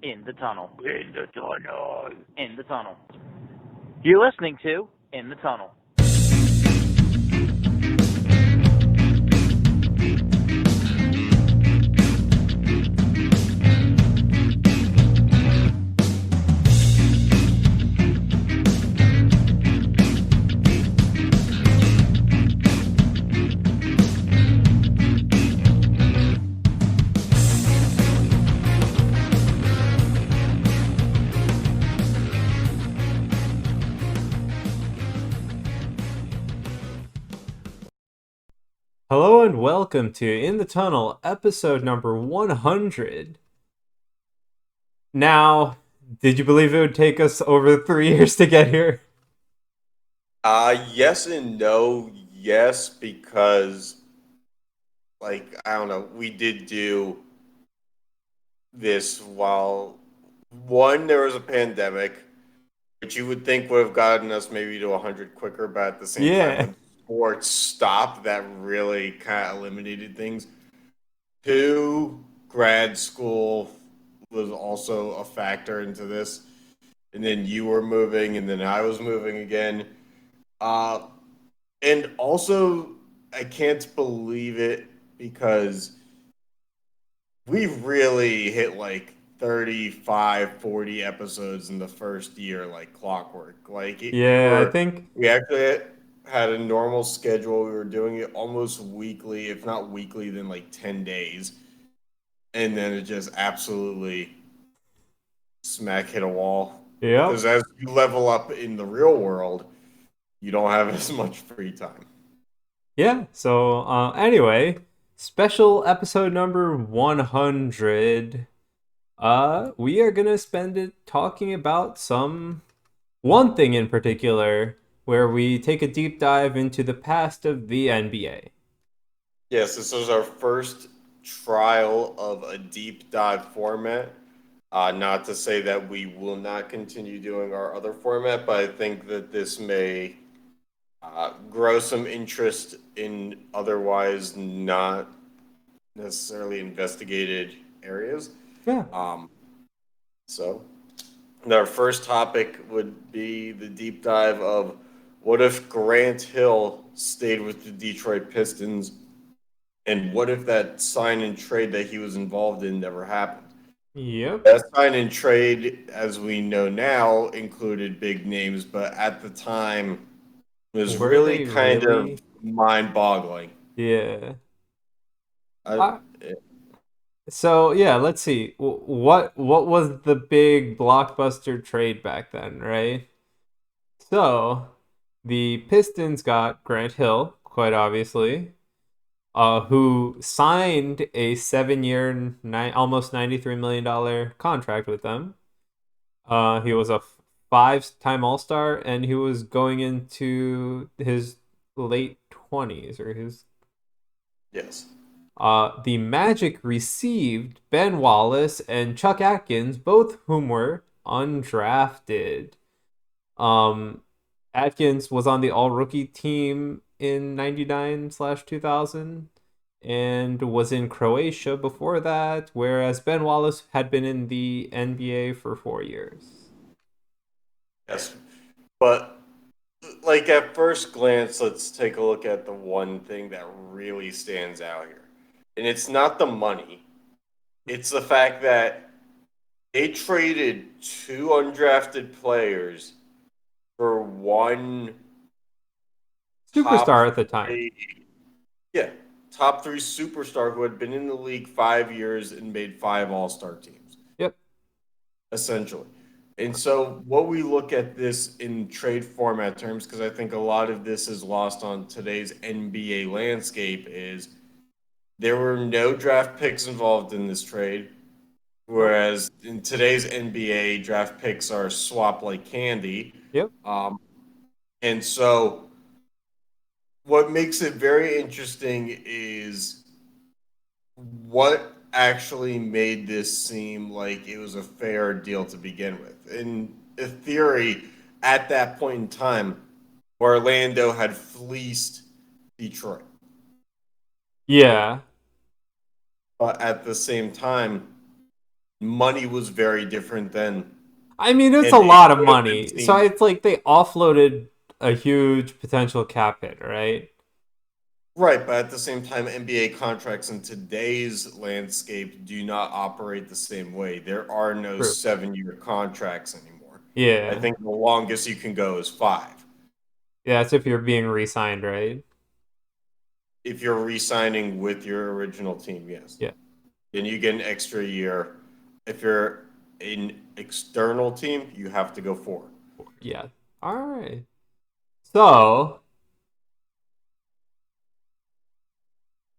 In the tunnel. In the tunnel. In the tunnel. You're listening to In the Tunnel. Hello and welcome to In the Tunnel, episode number 100. Now, did you believe it would take us over 3 years to get here? Yes and no. Yes, because, I don't know, we did do this while, one, there was a pandemic, which you would think would have gotten us maybe to 100 quicker, but at the same time, Yeah. when sports stopped, that really kind of eliminated things. Two, grad school was also a factor into this. And then you were moving, and then I was moving again. Uh, and also, I can't believe it because we really hit like 35, 40 episodes in the first year, like clockwork. Yeah, I think, We actually had a normal schedule. We were doing it almost weekly, if not weekly, then like 10 days. And then it just absolutely smack hit a wall. yep. Because as you level up in the real world, you don't have as much free time. Yeah, so anyway, special episode number 100. We are gonna spend it talking about one thing in particular, where we take a deep dive into the past of the NBA. Yes, this is our first trial of a deep dive format. Not to say that we will not continue doing our other format, but I think that this may grow some interest in otherwise not necessarily investigated areas. Yeah. Um, so, our first topic would be the deep dive of what if Grant Hill stayed with the Detroit Pistons, and what if that sign and trade that he was involved in never happened? Yep. That sign and trade, as we know now, included big names, but at the time was Were really they kind of really? mind-boggling. Yeah. I, Uh, so yeah, let's see. What was the big blockbuster trade back then, right? So the Pistons got Grant Hill, quite obviously, who signed a 7-year, almost $93 million contract with them. He was a five-time All-Star, and he was going into his late 20s or his. yes. The Magic received Ben Wallace and Chuck Atkins, both whom were undrafted. Um, Atkins was on the All Rookie team in '99/2000 and was in Croatia before that, whereas Ben Wallace had been in the NBA for 4 years. Yes. But at first glance, let's take a look at the one thing that really stands out here. And it's not the money. It's the fact that they traded two undrafted players for one top Superstar at the time. three, yeah, top three superstar who had been in the league 5 years and made five All-Star teams, Yep. essentially. And so, what we look at this in trade format terms, because I think a lot of this is lost on today's NBA landscape, is there were no draft picks involved in this trade. Nope. Whereas in today's NBA, draft picks are swapped like candy. Yep. Um, and so, what makes it very interesting is what actually made this seem like it was a fair deal to begin with. In theory, at that point in time, Orlando had fleeced Detroit. Yeah. But at the same time, money was very different then. I mean, it's And a it lot of could have been money. So seen. it's like they offloaded a huge potential cap hit, right? Right, but at the same time, NBA contracts in today's landscape do not operate the same way. There are no True. 7-year contracts anymore. I Yeah. think the longest you can go is 5. Yeah, that's if you're being re-signed, right? If you're re-signing with your original team, yes. Yeah. Then you get an extra year. If you're an external team, you have to go 4. Yeah. All right. So,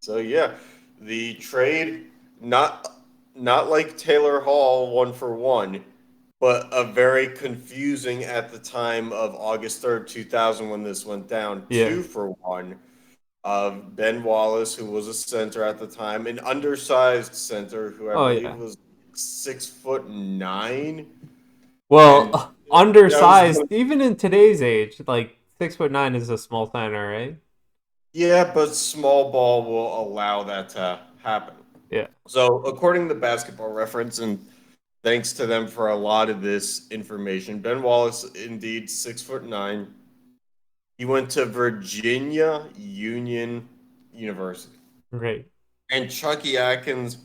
So yeah, the trade not not like Taylor Hall 1-for-1, but a very confusing at the time of August 3rd, 2000 when this went down, yeah. 2-for-1 of Ben Wallace, who was a center at the time, an undersized center who I Oh, believe yeah. was 6'9", and Well, that was undersized, even in today's age, like 6'9" is a small center, right? yeah, but small ball will allow that to happen. Yeah. So, according to Basketball Reference, and thanks to them for a lot of this information, Ben Wallace, indeed 6'9". He went to Virginia Union University, Great. and Chucky Atkins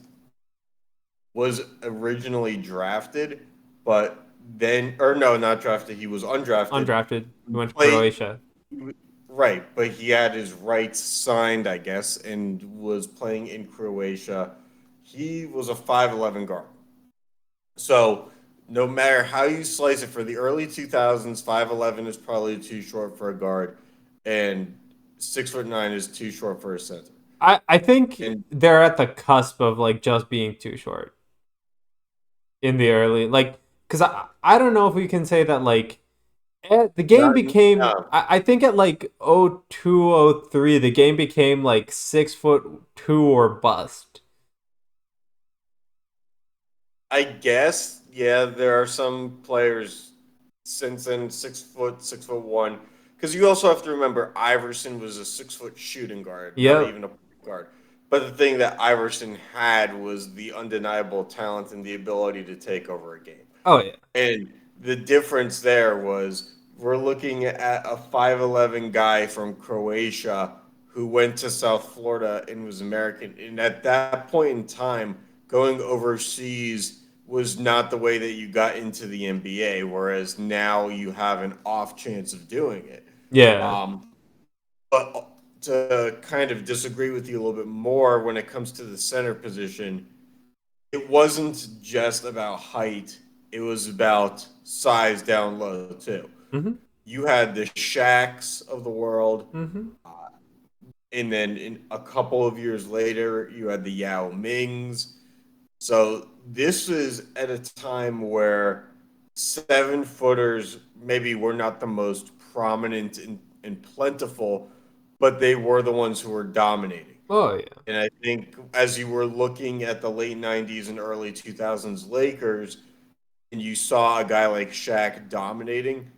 was originally drafted, but then, or no, not drafted. He was undrafted. Undrafted. He went to Played Croatia. right, but he had his rights signed, I guess, and was playing in Croatia. He was a 5'11" guard. So no matter how you slice it, for the early 2000s, 5'11" is probably too short for a guard, and 6'9" is too short for a center. I think And they're at the cusp of like just being too short in the early like because I don't know if we can say that like the game not, became no, I think at like 0203 the game became like 6'2" or bust. I guess, yeah, there are some players since then 6 foot, 6'1", because you also have to remember Iverson was a 6 foot shooting guard, not Yep. even a point guard. But the thing that Iverson had was the undeniable talent and the ability to take over a game. Oh yeah. And the difference there was we're looking at a 5'11" guy from Croatia who went to South Florida and was American. And at that point in time, going overseas was not the way that you got into the NBA, whereas now you have an off chance of doing it. Yeah. Um, but to kind of disagree with you a little bit more when it comes to the center position, it wasn't just about height, it was about size down low too. Mm-hmm. You had the Shaqs of the world, Mm-hmm. and then in a couple of years later, you had the Yao Mings. So this is at a time where 7 footers maybe were not the most prominent and plentiful, but they were the ones who were dominating. Oh yeah. And I think as you were looking at the late 90s and early 2000s Lakers, and you saw a guy like Shaq dominating,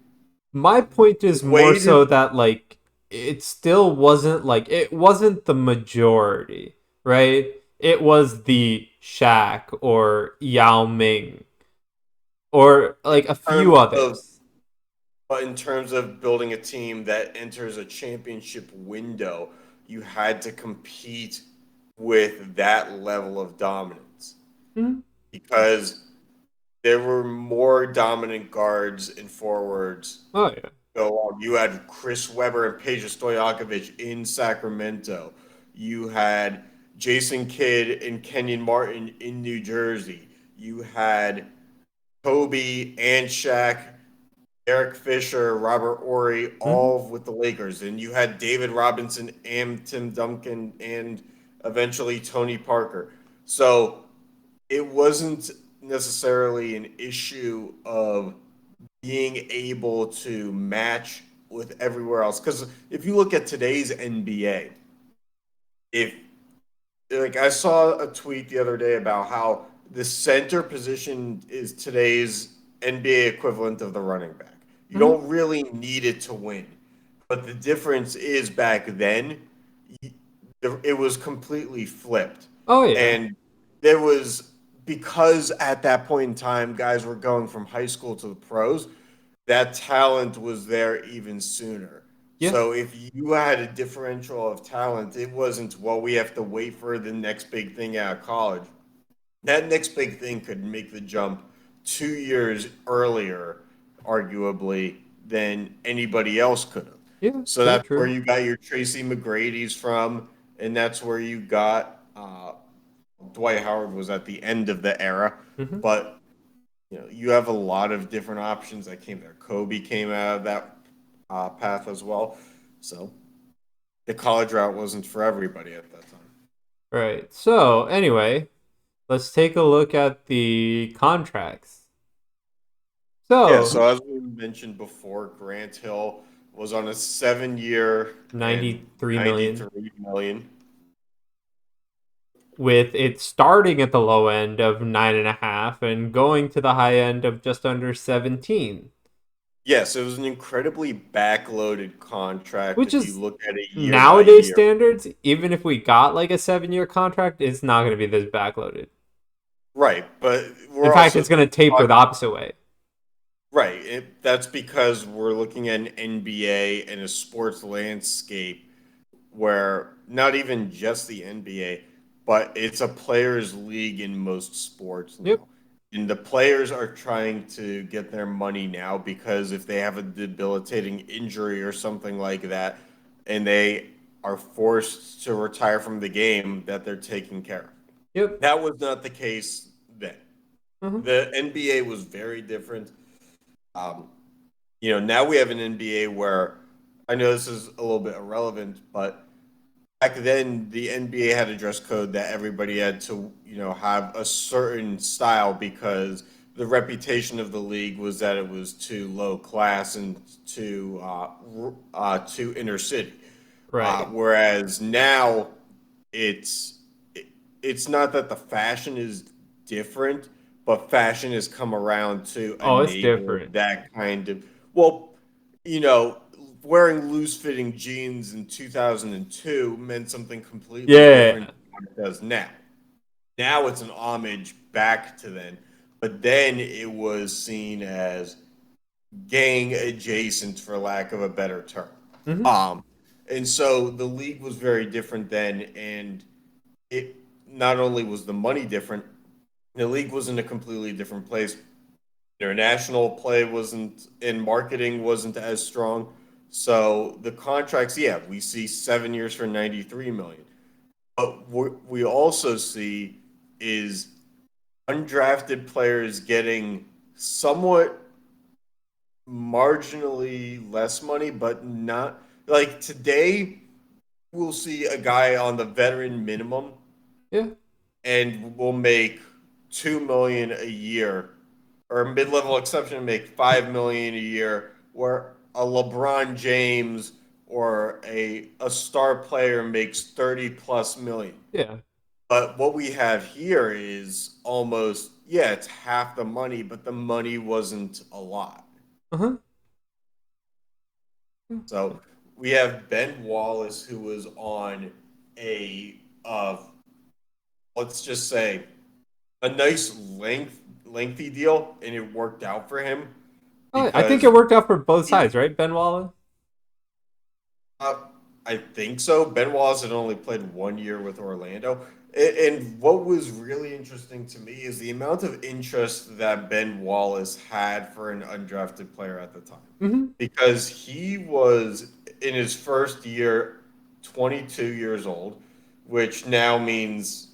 My point is more Wade, so that like it still wasn't like it wasn't the majority, right? It was the Shaq or Yao Ming or like a few terms of, others. but in terms of building a team that enters a championship window, you had to compete with that level of dominance Mhm. because there were more dominant guards and forwards Oh yeah. go on. You had Chris Webber and Peja Stojakovic in Sacramento. You had Jason Kidd and Kenyon Martin in New Jersey. You had Kobe and Shaq, Eric Fisher, Robert Ory, Mhm. all with the Lakers. And you had David Robinson and Tim Duncan and eventually Tony Parker. So it wasn't necessarily an issue of being able to match with everywhere else. Because if you look at today's NBA, if like I saw a tweet the other day about how the center position is today's NBA equivalent of the running back. You Mhm. don't really need it to win. But the difference is back then, it was completely flipped. Oh yeah. And there was because at that point in time, guys were going from high school to the pros, that talent was there even sooner. Yeah. So if you had a differential of talent, it wasn't, well, we have to wait for the next big thing out of college. That next big thing could make the jump 2 years earlier, arguably, than anybody else could have. Yeah. So Very that's where true. you got your Tracy McGrady's from, and that's where you got Dwight Howard was at the end of the era, Hmm. but you have a lot of different options that came there. Kobe came out of that path as well, so the college route wasn't for everybody at that time. Right. So anyway, let's take a look at the contracts. Yeah, So so as we mentioned before, Grant Hill was on a 7 year and 93 million, 93 million. with it starting at the low end of 9.5 and going to the high end of just under 17, Yes, it was an incredibly backloaded contract which if you is look at it year by nowadays year. standards. Even if we got like a 7-year contract, it's not going to be this backloaded. Right, but In we're fact, also it's going to taper the opposite way. right. That's because we're looking at an NBA and a sports landscape where not even just the NBA, but it's a players' league in most sports Yep. now. And the players are trying to get their money now because if they have a debilitating injury or something like that, and they are forced to retire from the game, that they're taken care of. Yep. That was not the case then. Hmm. The NBA was very different. Um, now we have an NBA where I know this is a little bit irrelevant, but back then the NBA had a dress code that everybody had to, have a certain style because the reputation of the league was that it was too low class and too inner city. Right. Whereas now it's it's not that the fashion is different, but fashion has come around to Oh, it's enable different. that kind of well, you know, wearing loose fitting jeans in 2002 meant something completely different Yeah. than what it does now. Now it's an homage back to then, but then it was seen as gang adjacent, for lack of a better term. Hmm. Um, and so the league was very different then, and it not only was the money different, the league was in a completely different place. International play wasn't, and marketing wasn't as strong. So the contracts, yeah, we see 7 years for 93 million. But what we also see is undrafted players getting somewhat marginally less money, but not like today. We'll see a guy on the veteran minimum Yeah. and will make 2 million a year, or a mid-level exception make 5 million a year, where a LeBron James or a star player makes 30 plus million. Yeah. But what we have here is almost, yeah, it's half the money, but the money wasn't a lot. Uh-huh. So we have Ben Wallace, who was on a, let's just say, a nice lengthy deal, and it worked out for him I think because it worked out for both he, sides, right, Ben Wallace? uh, I think so. Ben Wallace had only played 1 year with Orlando. And what was really interesting to me is the amount of interest that Ben Wallace had for an undrafted player at the time. Hmm. Because he was in his first year 22 years old, which now means,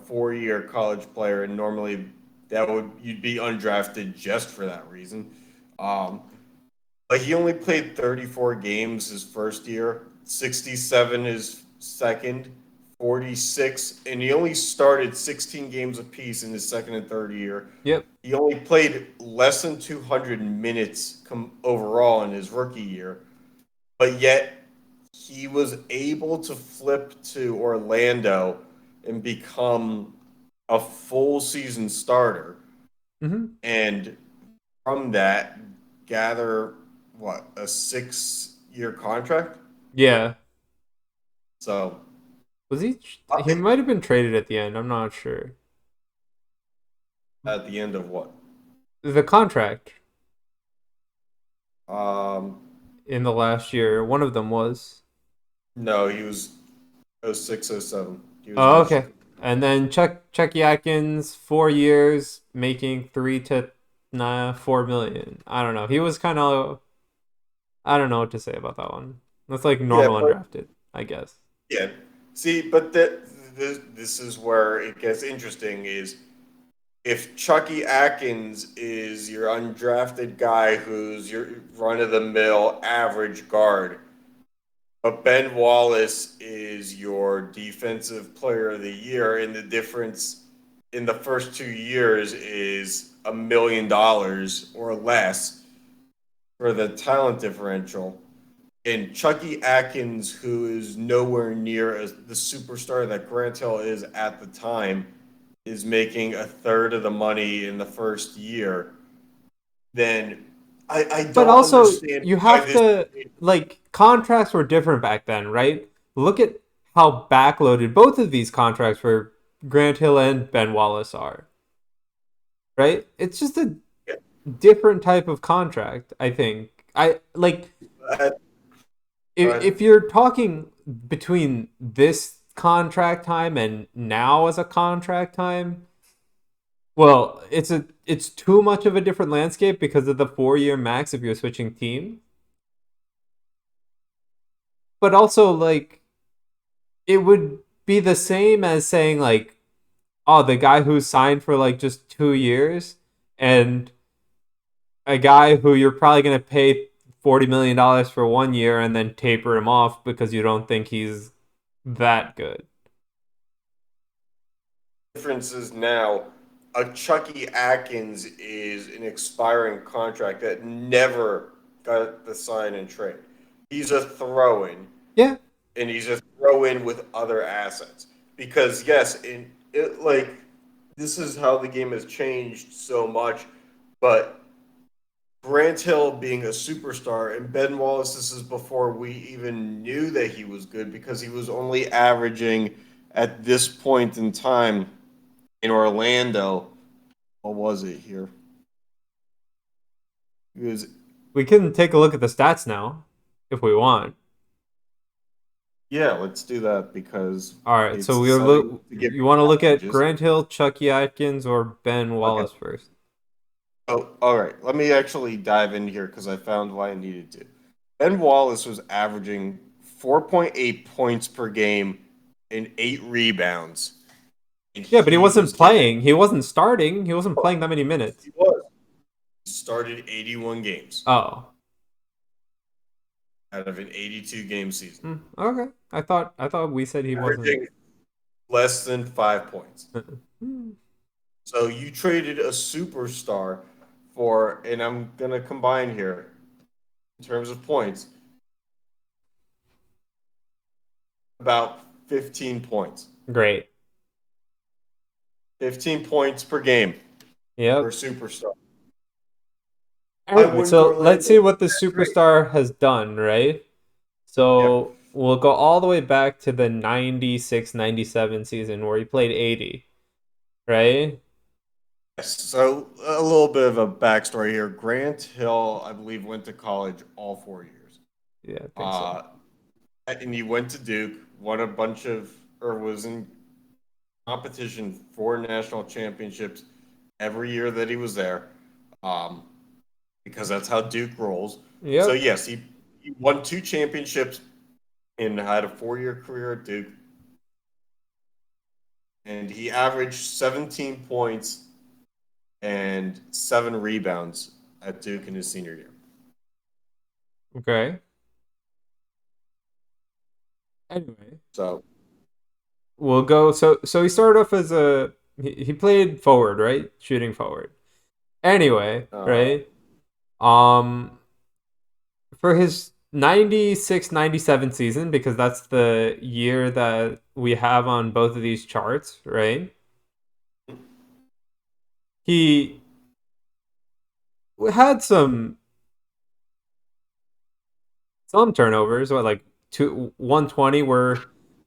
4 year college player. And normally you'd be undrafted just for that reason. Um, but he only played 34 games his first year, 67 his second, 46, and he only started 16 games apiece in his second and third year. Yep. He only played less than 200 minutes overall in his rookie year, but yet he was able to flip to Orlando and become a full season starter. Hmm. And from that, gather what, a 6 year contract? Yeah. So Was he? uh, He it, might have been traded at the end. I'm not sure. At the end of what? The contract Um, in the last year, one of them was. no, he was 06, 07. He was Oh, okay. unrestricted. And then Chucky Atkins, 4 years, making 4 million. I don't know. He was kind of. I don't know what to say about that one. That's like Yeah, normal but undrafted, I guess. yeah. See, but this is where it gets interesting. Is if Chucky Atkins is your undrafted guy who's your run of the mill average guard, but Ben Wallace is your defensive player of the year, and the difference in the first 2 years is $1 million or less for the talent differential. And Chucky Atkins, who is nowhere near as the superstar that Grant Hill is at the time, is making a third of the money in the first year, then I But don't also, understand you why have this. to like contracts were different back then, right? Look at how backloaded both of these contracts for Grant Hill and Ben Wallace are, right? It's just a different type of contract, I think. I like Uh, if you're talking between this contract time and now as a contract time, well, it's too much of a different landscape because of the 4 year max if you're switching team. But also like it would be the same as saying like, oh, the guy who signed for like just 2 years and a guy who you're probably gonna pay $40 million for 1 year and then taper him off because you don't think he's that good. difference is now a Chucky Atkins is an expiring contract that never got the sign and trade. He's a throw in, Yeah, and he's a throw in with other assets. Because yes, in it like this is how the game has changed so much, but Grant Hill being a superstar and Ben Wallace, this is before we even knew that he was good because he was only averaging at this point in time in Orlando. What was it here? He was, we can take a look at the stats now if we want. yeah, let's do that because All right, so it's we are deciding to give you want to look at averages. Grant Hill, Chucky Atkins, or Ben Okay. Wallace first? Oh, all right. Let me actually dive in here because I found why I needed to. Ben Wallace was averaging 4.8 points per game and 8 rebounds. And Yeah, but he he was wasn't getting, playing. He wasn't starting. He wasn't playing that many minutes. he was. He started 81 games Oh, out of an 82 game season, okay. I thought we said he wasn't. averaging less than 5 points. Hmm. So you traded a superstar for, and I'm going to combine here in terms of points, about 15 points. Great. 15 points per game for a Yep. superstar. Why Anyway, wouldn't so let's see Orlando what the trade? superstar has done, right? Yeah. So we'll go all the way back to the 96-97 season where he played 80, right? Yes. So a little bit of a backstory here. Grant Hill, I believe, went to college all 4 years. Yeah, I think so. Uh, and he went to Duke, won a bunch of, or was in competition for national championships every year that he was there, um, because that's how Duke rolls. So Yep. yes, he won 2 championships and had a 4 year career at Duke, and he averaged 17 points and 7 rebounds at Duke in his senior year. Okay. Anyway, So we'll go. So he started off as he played forward, right? Shooting forward. Anyway, uh, right? Um, for his 96-97 season, because that's the year that we have on both of these charts, right? He had some turnovers, what like 120 were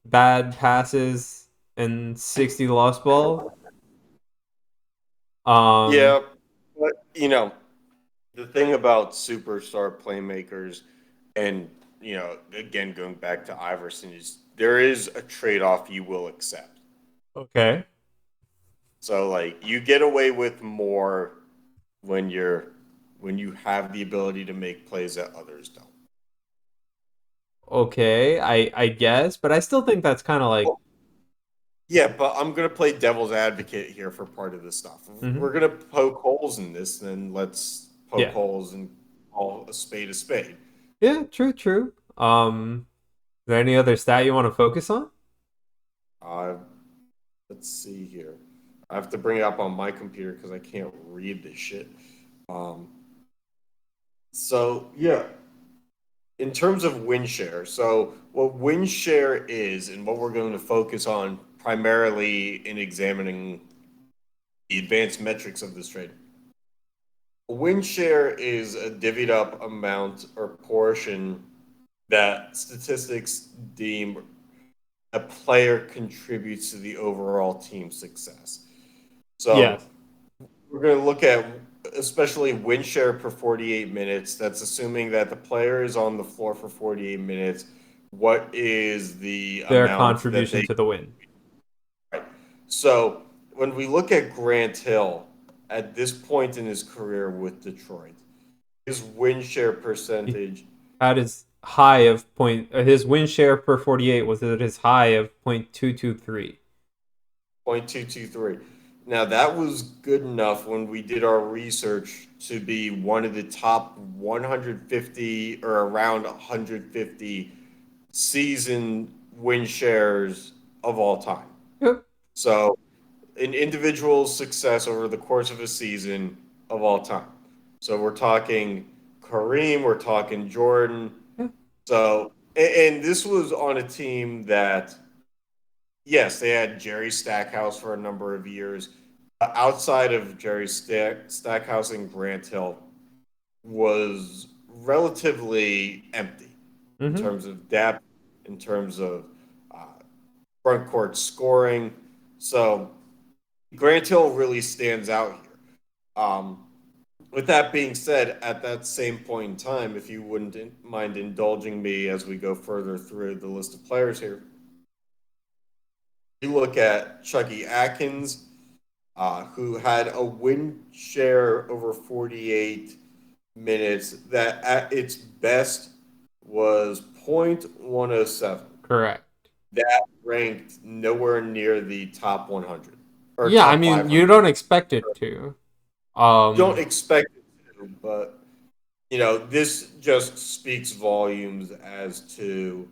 bad passes and 60 lost ball. Um, Yeah, but the thing about superstar playmakers, and again going back to Iverson, is there is a trade-off you will accept. okay. So like you get away with more when you have the ability to make plays that others don't. Okay, I guess, but I still think that's kind of like, Well, yeah, but I'm gonna play devil's advocate here for part of this stuff. If mhm. we're gonna poke holes in this, then let's poke Yeah. holes and call a spade a spade. Yeah, true, true. Is there any other stat you want to focus on? Uh, let's see here. I have to bring it up on my computer because I can't read this shit. Um, so yeah, in terms of win share, so what win share is, and what we're going to focus on primarily in examining the advanced metrics of this trade. A win share is a divvied up amount or portion that statistics deem a player contributes to the overall team success. So Yes. we're going to look at especially win share per 48 minutes. That's assuming that the player is on the floor for 48 minutes. What is the Their amount that contribution they. to the win. Right. So when we look at Grant Hill at this point in his career with Detroit, his win share He percentage had his high of his win share per 48 was at his high of 0.223. 0.223. Now that was good enough when we did our research to be one of the top 150 or around 150 season win shares of all time. Yep. So an individual's success over the course of a season of all time. So we're talking Kareem, we're talking Jordan. Yeah. So, and this was on a team that, yes, they had Jerry Stackhouse for a number of years. Outside of Jerry Stackhouse and Grant Hill, was relatively empty in Mm-hmm. terms of depth, in terms of uh, front court scoring. So Grant Hill really stands out here. With that being said, at that same point in time, if you wouldn't mind indulging me as we go further through the list of players here, you look at Chucky Atkins, who had a win share over 48 minutes that at its best was 0.107. Correct. That ranked nowhere near the top 100 or Yeah, I top mean, you 500. don't expect it to. Don't Um, expect it to, but this just speaks volumes as to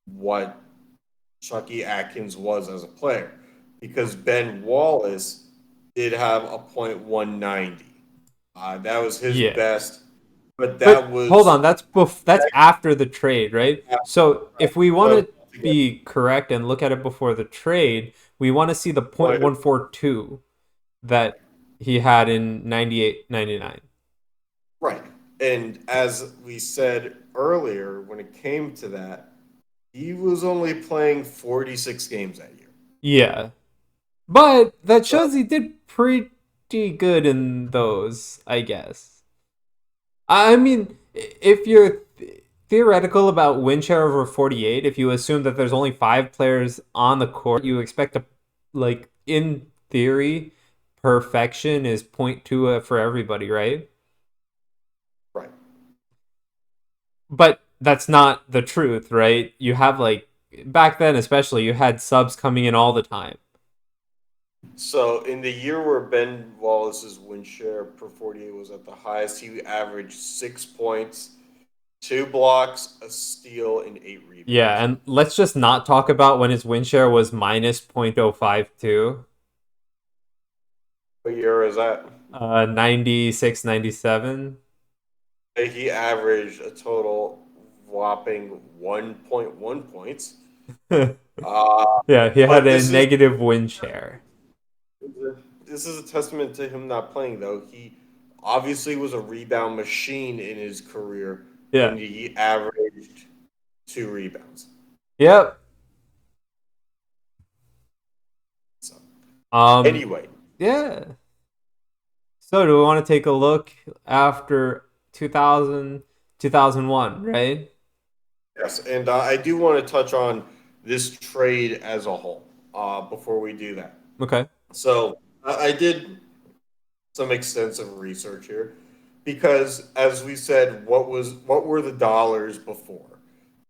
what Chucky Atkins was as a player. Because Ben Wallace did have a .190. That was his yeah. best, but But that hold was on, that's after the trade, right? So if we want so to be correct and look at it before the trade, we want to see the right. 0.142 that he had in 98, 99. Right. And as we said earlier, when it came to that, he was only playing 46 games that year. Yeah. But that So, shows he did pretty good in those, I guess. I mean, if you're theoretical about win share over 48, if you assume that there's only 5 players on the court, you expect to, like, in theory, perfection is point 0.2 for everybody, right? right. But that's not the truth, right? You have, like, back then especially, you had subs coming in all the time. So in the year where Ben Wallace's win share per 48 was at the highest, he averaged 6 points, 2 blocks, a steal, and 8 rebounds. Yeah, and let's just not talk about when his win share was minus 0.052. What year is that? 96, 97. He averaged a total whopping 1.1 points. Uh, Yeah, he had but a negative win share. this is a testament to him not playing, though. He obviously was a rebound machine in his career Yeah. when he averaged 2 rebounds. Yep. So, Um anyway, yeah. So do we want to take a look after 2000, 2001, right? Yes, and I do want to touch on this trade as a whole before we do that. Okay. So I did some extensive research here because, as we said, what were the dollars before?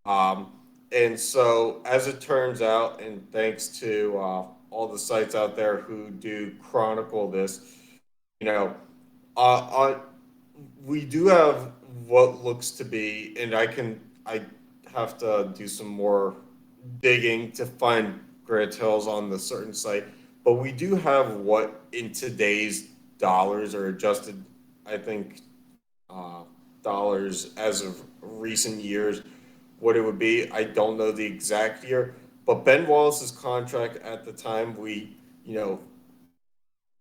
Um, and so, as it turns out, and thanks to all the sites out there who do chronicle this, you know, on we do have what looks to be, and I have to do some more digging to find Grant Hills on the certain site, but we do have what in today's dollars are adjusted, I think, uh, dollars as of recent years, what it would be. I don't know the exact year, but Ben Wallace's contract at the time, you know,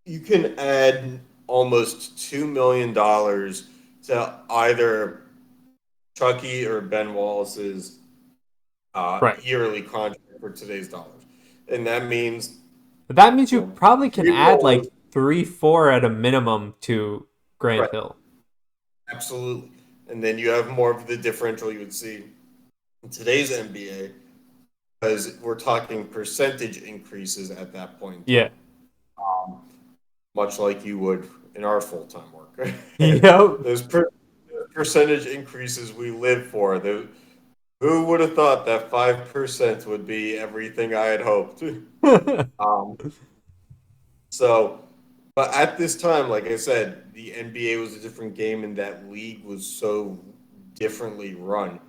you can add almost $2 million to either Chucky or Ben Wallace's Right. yearly contract for today's dollars, and that means But that means you well, probably can add payroll like is 3, 4 at a minimum to Grant right, Hill. absolutely, and then you have more of the differential you would see in today's NBA because we're talking percentage increases at that point in Yeah. time, much like you would in our full time work. Yep. Those percentage increases we live for. Who would have thought that 5% would be everything I had hoped? Um, so, but at this time, like I said, the NBA was a different game and that league was so differently run.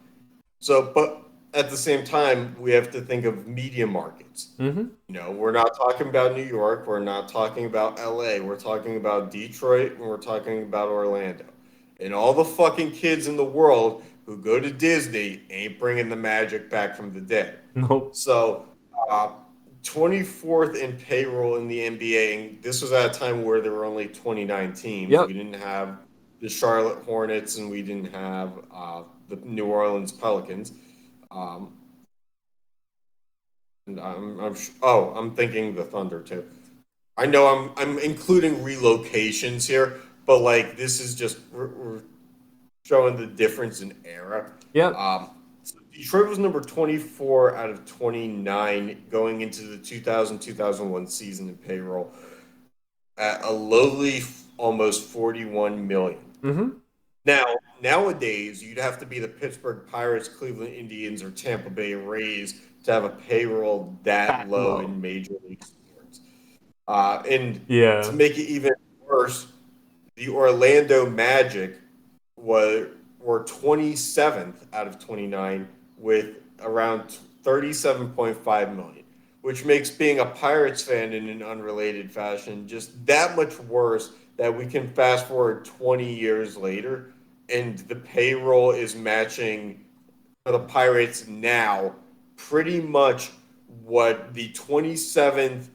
So, but at the same time, we have to think of media markets. hmm You know, we're not talking about New York, we're not talking about LA, we're talking about Detroit, and we're talking about Orlando. And all the fucking kids in the world who go to Disney ain't bringing the magic back from the dead. Nope. So, uh, 24th in payroll in the NBA, and this was at a time where there were only 29 teams. Yep. We didn't have the Charlotte Hornets and we didn't have the New Orleans Pelicans. Um, and I'm thinking the Thunder too. I know I'm including relocations here, but like this is just we're showing the difference in era. Yep. So Detroit was number 24 out of 29 going into the 2000-2001 season in payroll at a lowly almost 41 million. hmm Now, nowadays, you'd have to be the Pittsburgh Pirates, Cleveland Indians, or Tampa Bay Rays to have a payroll that That low low. in Major League Sports. And to Yeah. make it even worse, the Orlando Magic were 27th out of 29 with around 37.5 million, which makes being a Pirates fan in an unrelated fashion just that much worse that we can fast forward 20 years later and the payroll is matching for the Pirates now pretty much what the 27th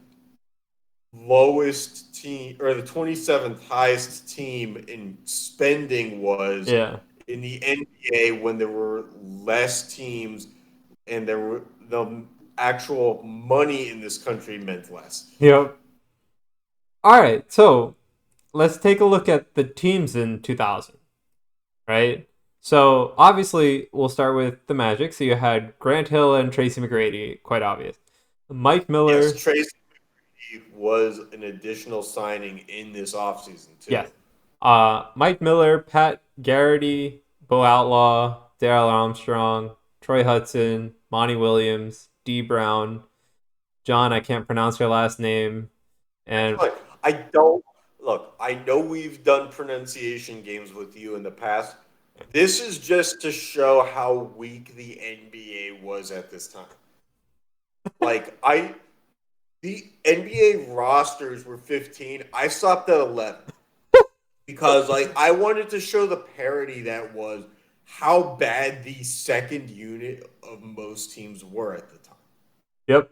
lowest team or the 27th highest team in spending was Yeah. in the NBA when there were less teams and there were the actual money in this country meant less. Yep. All right. So let's take a look at the teams in 2000, right? So obviously we'll start with the Magic. So you had Grant Hill and Tracy McGrady, quite obvious. Mike Yes, Miller, Tracy was an additional signing in this offseason too. yes. Mike Miller, Pat Garrity, Bo Outlaw, Daryl Armstrong, Troy Hudson, Monty Williams, D Brown, John, I can't pronounce your last name, and Look, I don't look. I know we've done pronunciation games with you in the past. This is just to show how weak the NBA was at this time. The NBA rosters were 15. I stopped at 11 because like I wanted to show the parity that was how bad the second unit of most teams were at the time. yep.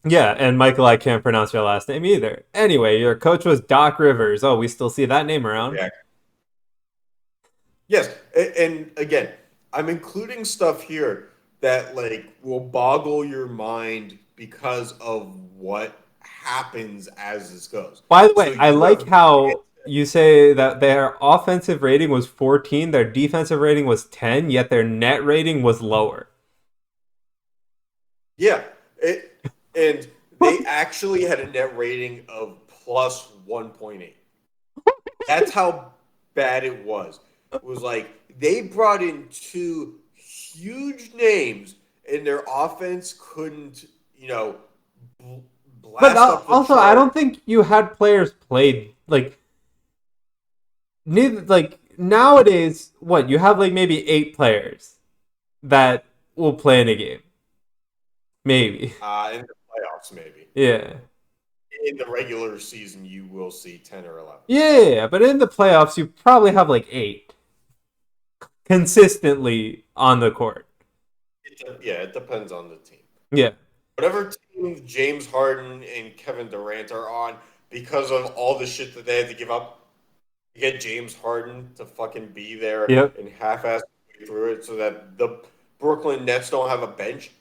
Yeah, and Michael, I can't pronounce your last name either. Anyway, your coach was Doc Rivers. Oh, we still see that name around. Yeah. Yes, and again, I'm including stuff here that like will boggle your mind because of what happens as this goes. By the way, So I you like have how you say that their offensive rating was 14, their defensive rating was 10, yet their net rating was lower. yeah, and they actually had a net rating of plus 1.8. That's how bad it was. It was like they brought in two huge names, and their offense couldn't, bl- But blast up the also, I chart. don't think you had players played like neither. Like nowadays, what you have like maybe 8 players that will play in a game, maybe. In the playoffs, maybe. Yeah. In the regular season, you will see 10 or 11. Yeah, but in the playoffs, you probably have like 8 consistently on the court. Yeah, it depends on the team. Yeah. Whatever team James Harden and Kevin Durant are on, because of all the shit that they had to give up to get James Harden to fucking be there Yep. and half-ass through it so that the Brooklyn Nets don't have a bench,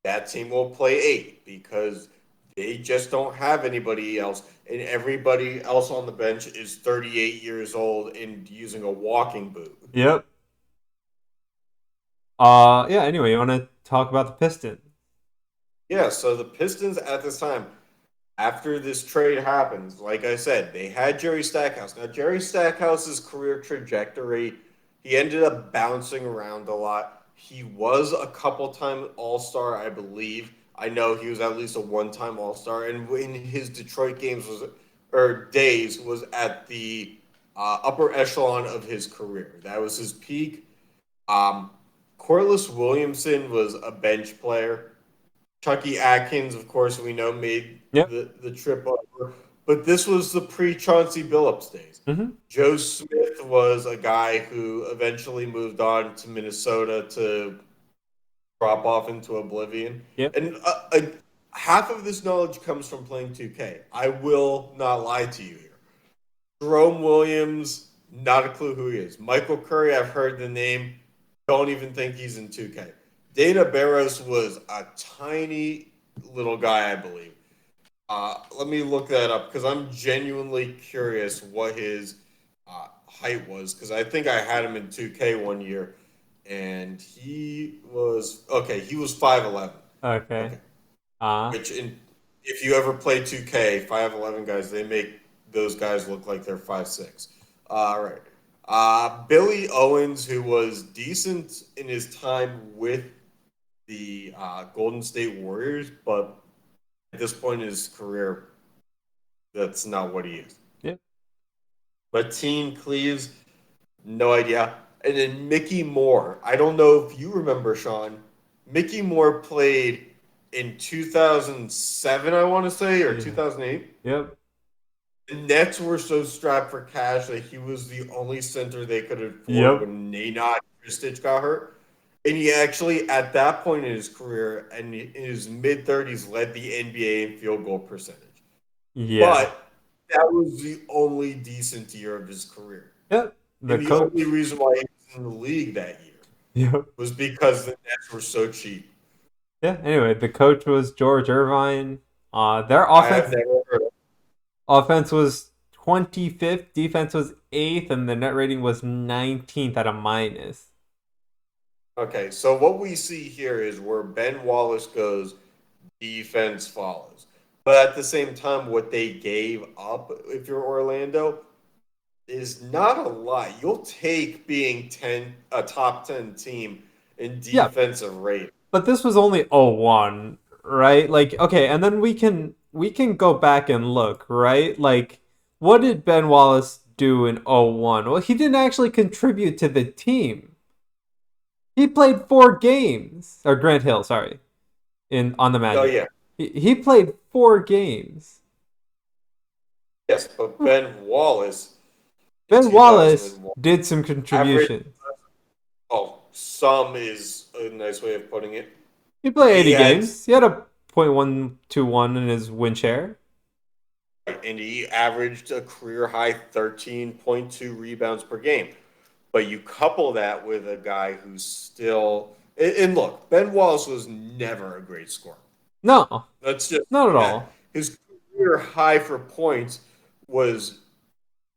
that team will play 8 because they just don't have anybody else. And everybody else on the bench is 38 years old and using a walking boot. Yep. Yeah, anyway, you want to talk about the Pistons? Yeah, so the Pistons at this time, after this trade happens, like I said, they had Jerry Stackhouse. Now, Jerry Stackhouse's career trajectory, he ended up bouncing around a lot. He was a couple time All Star, I believe. I know he was at least a one time All Star, and in his Detroit games was or days was at the upper echelon of his career. That was his peak. Um, Corliss Williamson was a bench player. Chucky Atkins, of course, we know made Yep. the trip over. But this was the pre Chauncey Billups days. Mm-hmm. Joe Smith was a guy who eventually moved on to Minnesota to drop off into oblivion. Yep. And half of this knowledge comes from playing 2K. I will not lie to you here. Jerome Williams, not a clue who he is. Michael Curry, I've heard the name. Don't even think he's in 2K. Dana Barros was a tiny little guy, I believe. Let me look that up because I'm genuinely curious what his height was because I think I had him in 2K one year, and he was 5'11". Okay. Okay, Uh, which if you ever play 2K, 5'11" guys, they make those guys look like they're 5'6". All right. Billy Owens, who was decent in his time with the Golden State Warriors, but at this point in his career, that's not what he is. Yep. But Teen Cleaves, no idea. And then Mickey Moore. I don't know if you remember, Sean. Mickey Moore played in 2007, I want to say, or Yeah. 2008. Yep. The Nets were so strapped for cash that he was the only center they could afford Yep. when Nenad Kristich got hurt. And he actually, at that point in his career, and in his mid-30s, led the NBA in field goal percentage. Yeah. But that was the only decent year of his career. Yep. The And the coach. only reason why he was in the league that year Yep. was because the Nets were so cheap. Yeah. Anyway, the coach was George Irvine. Their I have offense never heard of it. offense was 25th, defense was 8th, and the net rating was 19th at a minus. Okay, so what we see here is where Ben Wallace goes, defense follows. But at the same time, what they gave up, if you're Orlando, is not a lot. You'll take being a top 10 team in Yeah. defensive rate. But this was only 01, right? Like, okay, and then we can go back and look, right? Like, what did Ben Wallace do in 01? Well, he didn't actually contribute to the team. He played 4 games. Or Grant Hill, sorry. On the Magic. Oh, yeah. He played 4 games. Yes, but Ben Wallace. in Ben Wallace 2001 did some contributions. Some is a nice way of putting it. He played 80 He had- games. He had a .121 in his win share. And he averaged a career high 13.2 rebounds per game. But you couple that with a guy who's still. And look, Ben Wallace was never a great scorer. No, That's just not at all. His career high for points was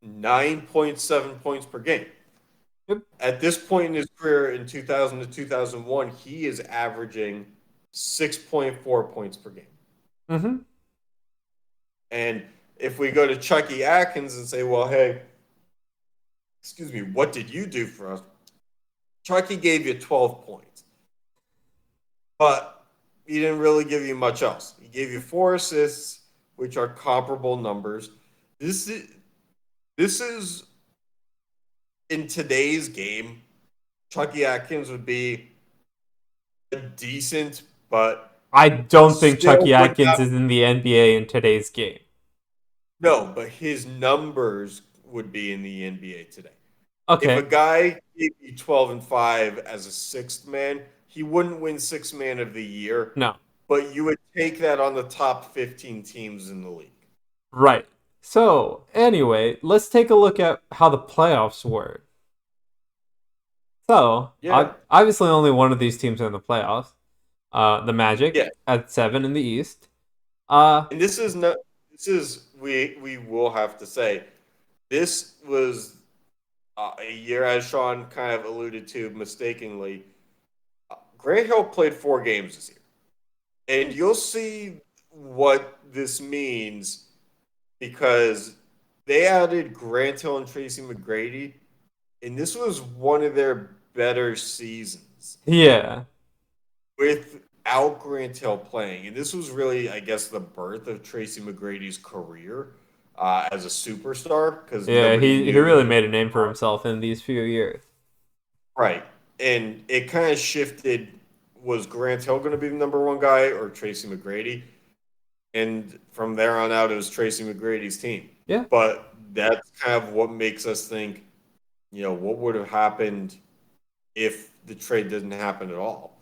9.7 points per game. Yep. At this point in his career, in 2000 to 2001, he is averaging 6.4 points per game. Mm-hmm. And if we go to Chucky Atkins and say, well, hey, excuse me, what did you do for us? Chucky gave you 12 points, but he didn't really give you much else. He gave you 4 assists, which are comparable numbers. This is in today's game, Chucky Atkins would be a decent, but I don't think still Chucky would Atkins not, is in the NBA in today's game. no, but his numbers would be in the NBA today. If a Okay. guy gave you 12 and 5 as a sixth man, he wouldn't win sixth man of the year, No. but you would take that on the top 15 teams in the league. Right. So, anyway, let's take a look at how the playoffs work. So, Yeah. obviously, only one of these teams are in the playoffs. The Magic Yeah. at 7 in the East. And we will have to say, this was a year, as Sean kind of alluded to mistakenly. Grant Hill played 4 games this year. And you'll see what this means because they added Grant Hill and Tracy McGrady, and this was one of their better seasons Yeah. without Grant Hill playing. And this was really, I guess, the birth of Tracy McGrady's career as a superstar. Because Yeah, he really made a name for himself in these few years. Right. And it kind of shifted. Was Grant Hill going to be the number 1 guy or Tracy McGrady? And from there on out, it was Tracy McGrady's team. Yeah. But that's kind of what makes us think, what would have happened if the trade didn't happen at all?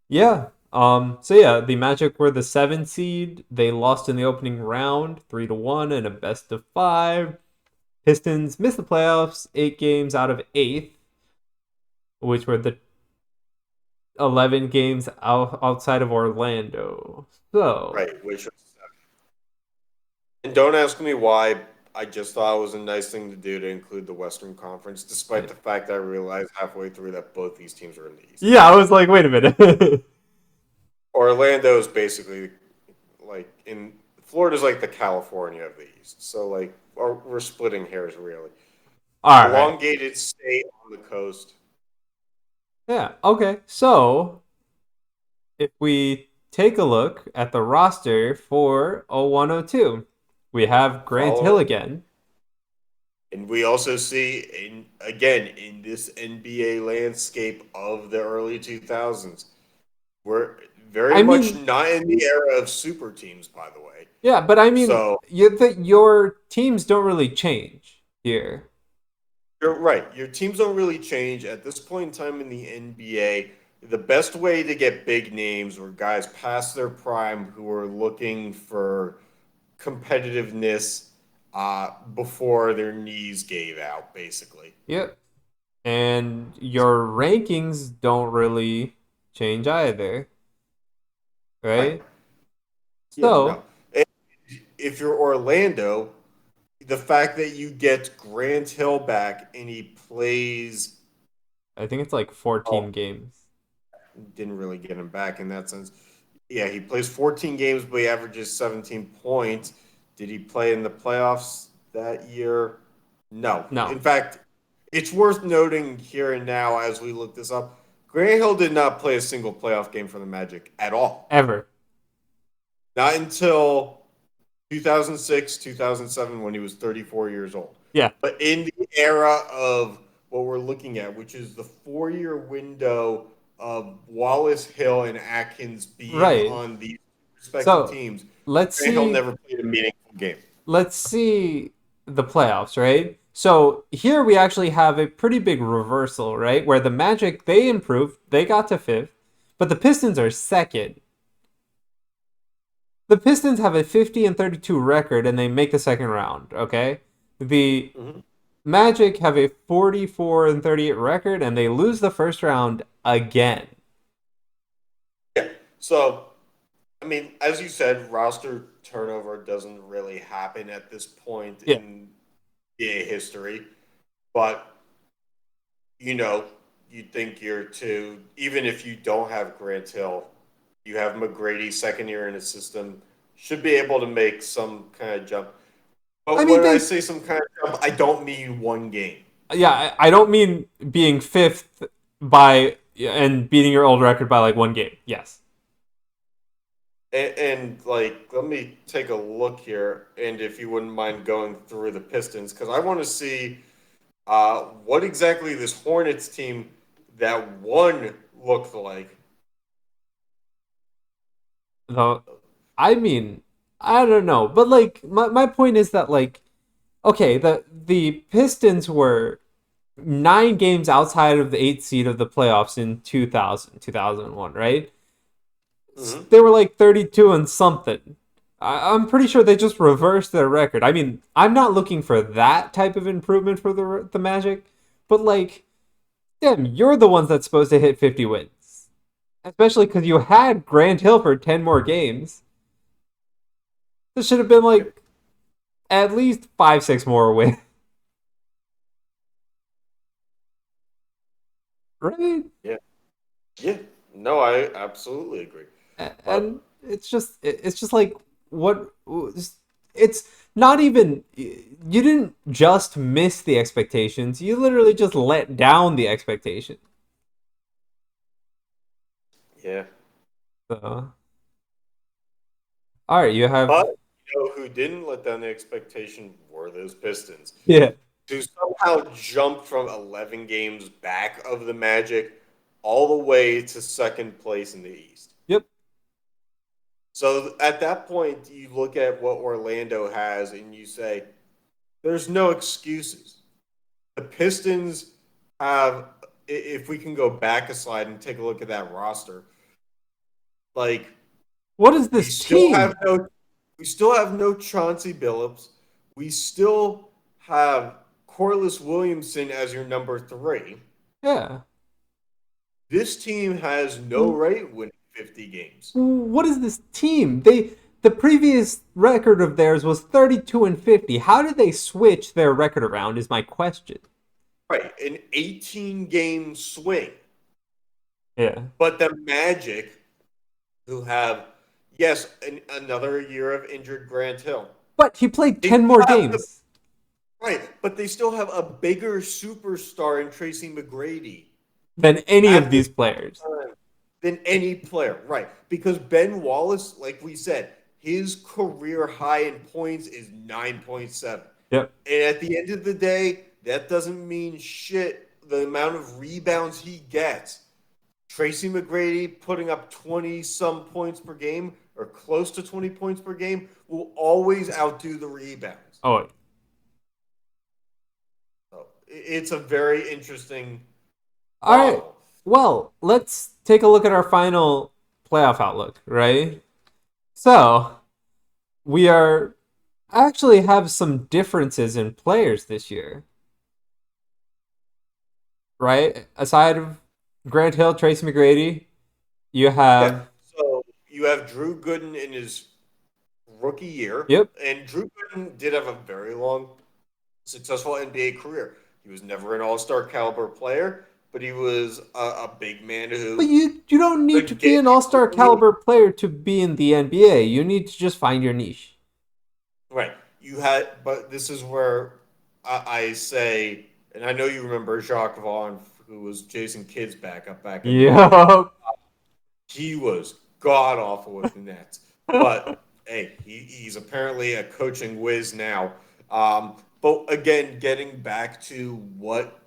Yeah. So yeah, the Magic were the 7 seed. They lost in the opening round, 3-1 in a best of 5. Pistons missed the playoffs 8 games out of 8th, which were the 11 games outside of Orlando. So Right, which was and don't ask me why. I just thought it was a nice thing to do to include the Western Conference, despite the fact that I realized halfway through that both these teams are in the East. yeah, I was like, wait a minute. Orlando is basically like in Florida's like the California of the East. So like we're splitting hairs really. All right. Elongated state on the coast. Yeah. Okay. So if we take a look at the roster for 0102, we have Grant Hill again. And we also see in this NBA landscape of the early 2000s, we're very much not in the era of super teams, by the way. Yeah, but I mean, your teams don't really change here. You're right. Your teams don't really change. At this point in time in the NBA, the best way to get big names or guys past their prime who are looking for competitiveness before their knees gave out, basically. Yep. And your rankings don't really change either. Right? So, no. If you're Orlando, the fact that you get Grant Hill back and he plays, I think it's like 14 games. Didn't really get him back in that sense. Yeah, he plays 14 games, but he averages 17 points. Did he play in the playoffs that year? No. In fact, it's worth noting here and now as we look this up, Grant Hill did not play a single playoff game for the Magic at all. Ever. Not until 2006, 2007, when he was 34 years old. Yeah. But in the era of what we're looking at, which is the 4-year window of Wallace, Hill, and Atkins being on these respective teams, Grant Hill never played a meaningful game. Let's see the playoffs, right? So here we actually have a pretty big reversal, right? Where the Magic, they improved, they got to 5th, but the Pistons are 2nd. The Pistons have a 50-32 record and they make the 2nd round, okay? The Magic have a 44-38 record and they lose the 1st round again. Yeah. So I mean, as you said, roster turnover doesn't really happen at this point Yeah. in NBA history, but you know, you think year two, even if you don't have Grant Hill, you have McGrady second year in the system, should be able to make some kind of jump. I But mean, when I they, say some kind of jump, I don't mean one game. yeah, I don't mean being fifth by and beating your old record by like one game. Yes. And like, let me take a look here, and if you wouldn't mind going through the Pistons, because I want to see what exactly this Hornets team that won looked like. Though, I mean, I don't know, but like my point is that like okay, the Pistons were 9 games outside of the 8th seed of the playoffs in 2001, right? Hmm. They were like 32 and something. I'm pretty sure they just reversed their record. I mean, I'm not looking for that type of improvement for the Magic, but like, damn, you're the ones that's supposed to hit 50 wins, especially because you had Grant Hill for 10 more games. This should have been like at least 5, 6 more wins, right? Yeah, yeah. No, I absolutely agree. But And it's just like what it's not even you didn't just miss the expectations, you literally just let down the expectation. yeah, So all right, you have but who didn't let down the expectation were those Pistons, yeah, who somehow jumped from 11 games back of the Magic all the way to second place in the East. yep. So at that point, you look at what Orlando has and you say, there's no excuses. The Pistons have, if we can go back a slide and take a look at that roster, like What is we this still have team? no, we still have no Chauncey Billups. We still have Corliss Williamson as your number three. Yeah. This team has no right winning 50 games. What is this team? The previous record of theirs was 32 and 50. How did they switch their record around is my question. Right, an 18 game swing. Yeah. But the Magic, who have, yes, another year of injured Grant Hill, But he played they 10 still more have the, games right, but they still have a bigger superstar in Tracy McGrady than any of at this these players. time than any player, right? Because Ben Wallace, like we said, his career high in points is 9.7. Yep. And at the end of the day, that doesn't mean shit. The amount of rebounds he gets. Tracy McGrady putting up 20 some points per game or close to 20 points per game will always outdo the rebounds. Oh, So it's a very interesting all right. model. Well, let's take a look at our final playoff outlook, right? So, we are actually have some differences in players this year, right? Aside of Grant Hill, Tracy McGrady, you Yeah. have So you have Drew Gooden in his rookie year, yep. and Drew Gooden did have a very long, successful NBA career. He was never an All Star caliber player, but he was a big man But who you don't need to could be get an you all-star in the league. caliber player to be in the NBA. You need to just find your niche. Right. You had, but this is where I say, and I know you remember Jacques Vaughn, who was Jason Kidd's backup back in the day. Yep. He was god awful with the Nets, but hey, he's apparently a coaching whiz now. But again, getting back to what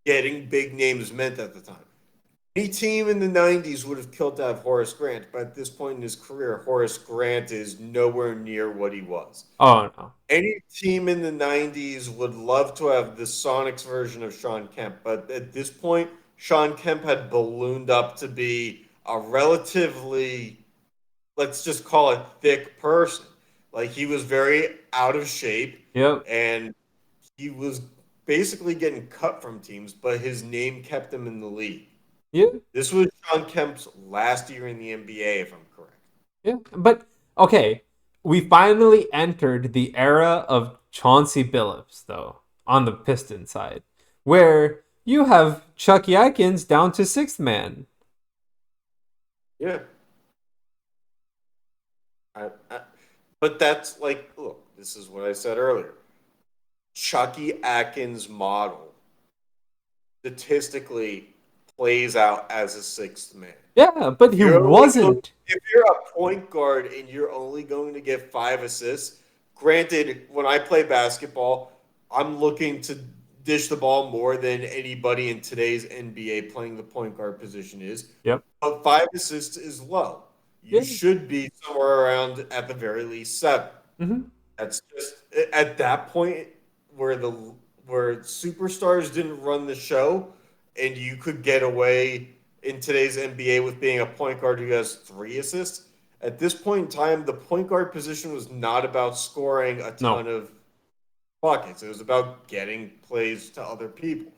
getting big names meant at the time. Any team in the 90s would have killed to have Horace Grant, but at this point in his career, Horace Grant is nowhere near what he was. Oh no. Any team in the 90s would love to have the Sonics version of Sean Kemp, but at this point, Sean Kemp had ballooned up to be a relatively, let's just call it, thick person. Like he was very out of shape Yep. and he was basically getting cut from teams, but his name kept him in the league. Yep. This was Sean Kemp's last year in the NBA, if I'm correct. Yeah, but okay, we finally entered the era of Chauncey Billups, though, on the Piston side, where you have Chucky Atkins down to sixth man. Yeah. I, but that's like, look, this is what I said earlier. Chucky Atkins' model statistically plays out as a sixth man. Yeah, but If he you're only going, wasn't. if you're a point guard and you're only going to get 5 assists, granted, when I play basketball, I'm looking to dish the ball more than anybody in today's NBA playing the point guard position is. Yep. But 5 assists is low. You Yeah. should be somewhere around at the very least 7. Hmm. That's just at that point where the where superstars didn't run the show, and you could get away in today's NBA with being a point guard who has 3 assists. At this point in time, the point guard position was not about scoring a ton No. of buckets. It was about getting plays to other people.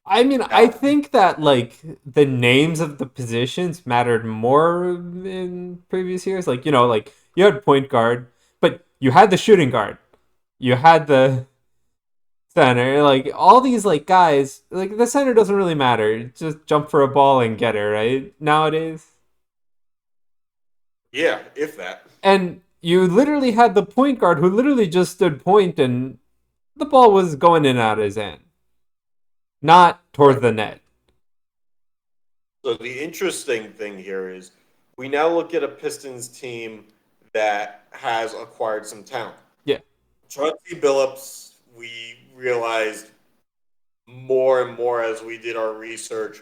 I mean, I Now, think that like the names of the positions mattered more in previous years. Like, like you had point guard, but you had the shooting guard. You had the center. Like all these like guys, like the center doesn't really matter. Just jump for a ball and get it, right? Nowadays. yeah, if that. And you literally had the point guard who literally just stood point and the ball was going in and out of his hand. Not towards Right. the net. So the interesting thing here is we now look at a Pistons team that has acquired some talent. Yeah. Chauncey Billups, we realized more and more as we did our research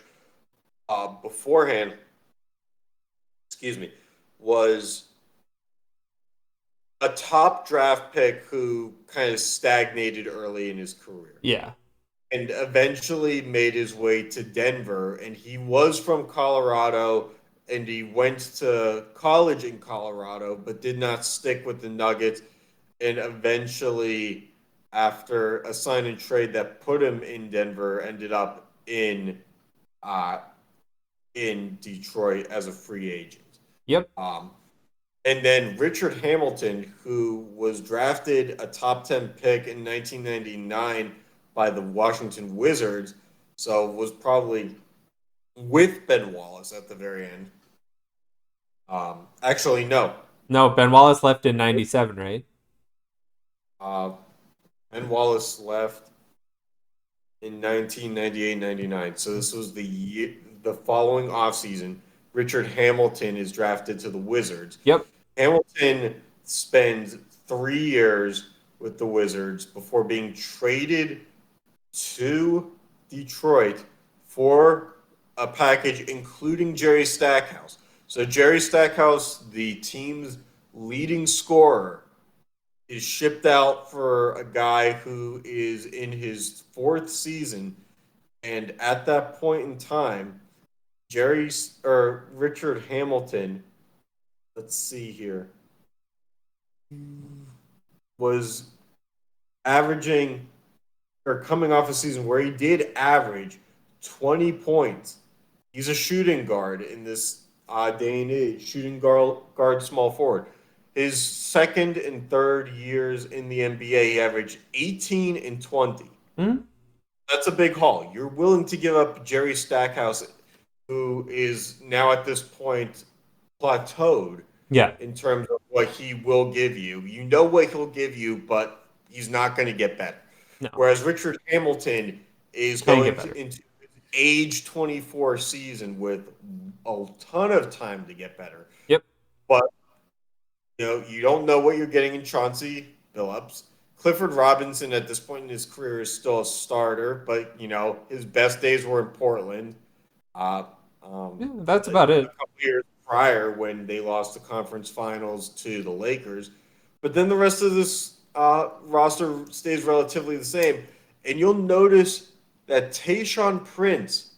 beforehand, excuse me, was a top draft pick who kind of stagnated early in his career Yeah. and eventually made his way to Denver. And he was from Colorado and he went to college in Colorado, but did not stick with the Nuggets. And eventually, after a sign and trade that put him in Denver, ended up uh, in Detroit as a free agent. Yep. Um, and then Richard Hamilton, who was drafted a top 10 pick in 1999 by the Washington Wizards, so was probably with Ben Wallace at the very end. Actually, no. No, Ben Wallace left in '97, right? Uh, Ben Wallace left in 1998-99. So this was the following offseason. Richard Hamilton is drafted to the Wizards. Yep. Hamilton spends 3 years with the Wizards before being traded to Detroit for a package including Jerry Stackhouse. So Jerry Stackhouse, the team's leading scorer, is shipped out for a guy who is in his 4th season, and at that point in time, Richard Hamilton, let's see here, was averaging or coming off a season where he did average 20 points. He's a shooting guard in this day and age, shooting guard, small forward. His second and third years in the NBA, he averaged 18 and 20. Hmm. That's a big haul. You're willing to give up Jerry Stackhouse, who is now at this point plateaued Yeah. in terms of what he will give you. You know what he'll give you, but he's not going to get better. No. Whereas Richard Hamilton is Can't going get better. into his age 24 season with a ton of time to get better. Yep. But you don't know what you're getting in Chauncey Billups. Clifford Robinson at this point in his career is still a starter, but his best days were in Portland. Yeah, that's about a it. couple years prior when they lost the conference finals to the Lakers. But then the rest of this roster stays relatively the same. And you'll notice that Tayshaun Prince,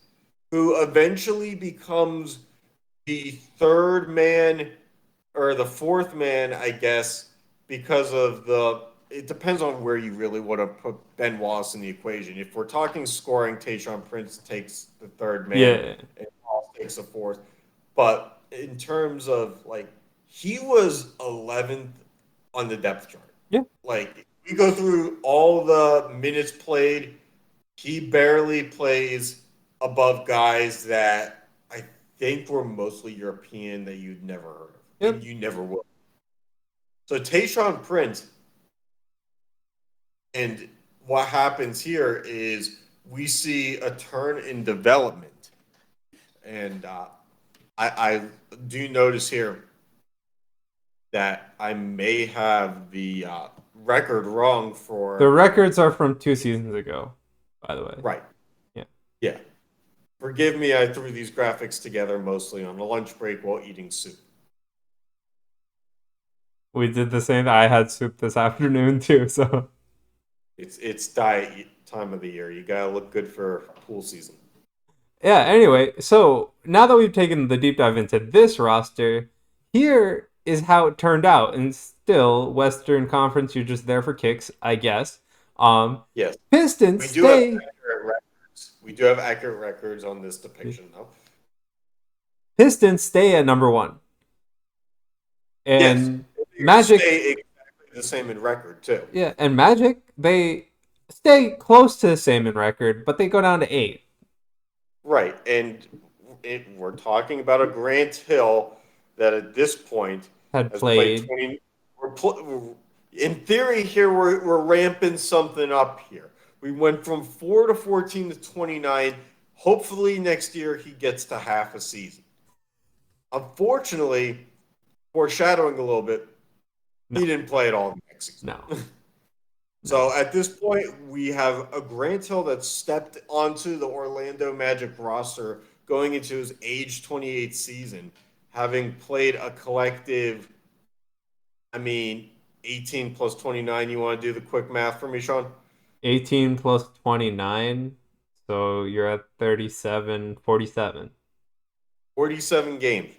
who eventually becomes the third man or the fourth man, I guess, because of it depends on where you really want to put Ben Wallace in the equation. If we're talking scoring, Tayshaun Prince takes the third man Yeah. and Wallace takes the fourth. But in terms of he was 11th on the depth chart. Yeah. Like, you go through all the minutes played, he barely plays above guys that I think were mostly European that you'd never heard of. Yep. And you never will. So Tayshaun Prince, and what happens here is we see a turn in development. And I do notice here that I may have the record wrong for The records are from 2 seasons ago, by the way. right. Yeah. Yeah. Forgive me, I threw these graphics together mostly on a lunch break while eating soup. We did the same. I had soup this afternoon too, so. It's diet time of the year. You gotta look good for pool season. Yeah, anyway, so now that we've taken the deep dive into this roster, here is how it turned out. And still, Western Conference, you're just there for kicks, I guess. Yes. Pistons We do stay. have accurate records. We do have accurate records on this depiction, though. Pistons stay at number 1. And Magic stay exactly the same in record too. Yeah, and Magic, they stay close to the same in record, but they go down to 8. Right, and we're talking about a Grant Hill that at this point Had has played. played 20. In theory, here we're ramping something up here. We went from 4 to 14 to 29. Hopefully next year he gets to half a season. Unfortunately, foreshadowing a little bit, he didn't play at all next season. No. So at this point, we have a Grant Hill that stepped onto the Orlando Magic roster going into his age 28 season, having played a collective, 18 plus 29. You want to do the quick math for me, Sean? 18 plus 29, so you're at 37, 47. 47 games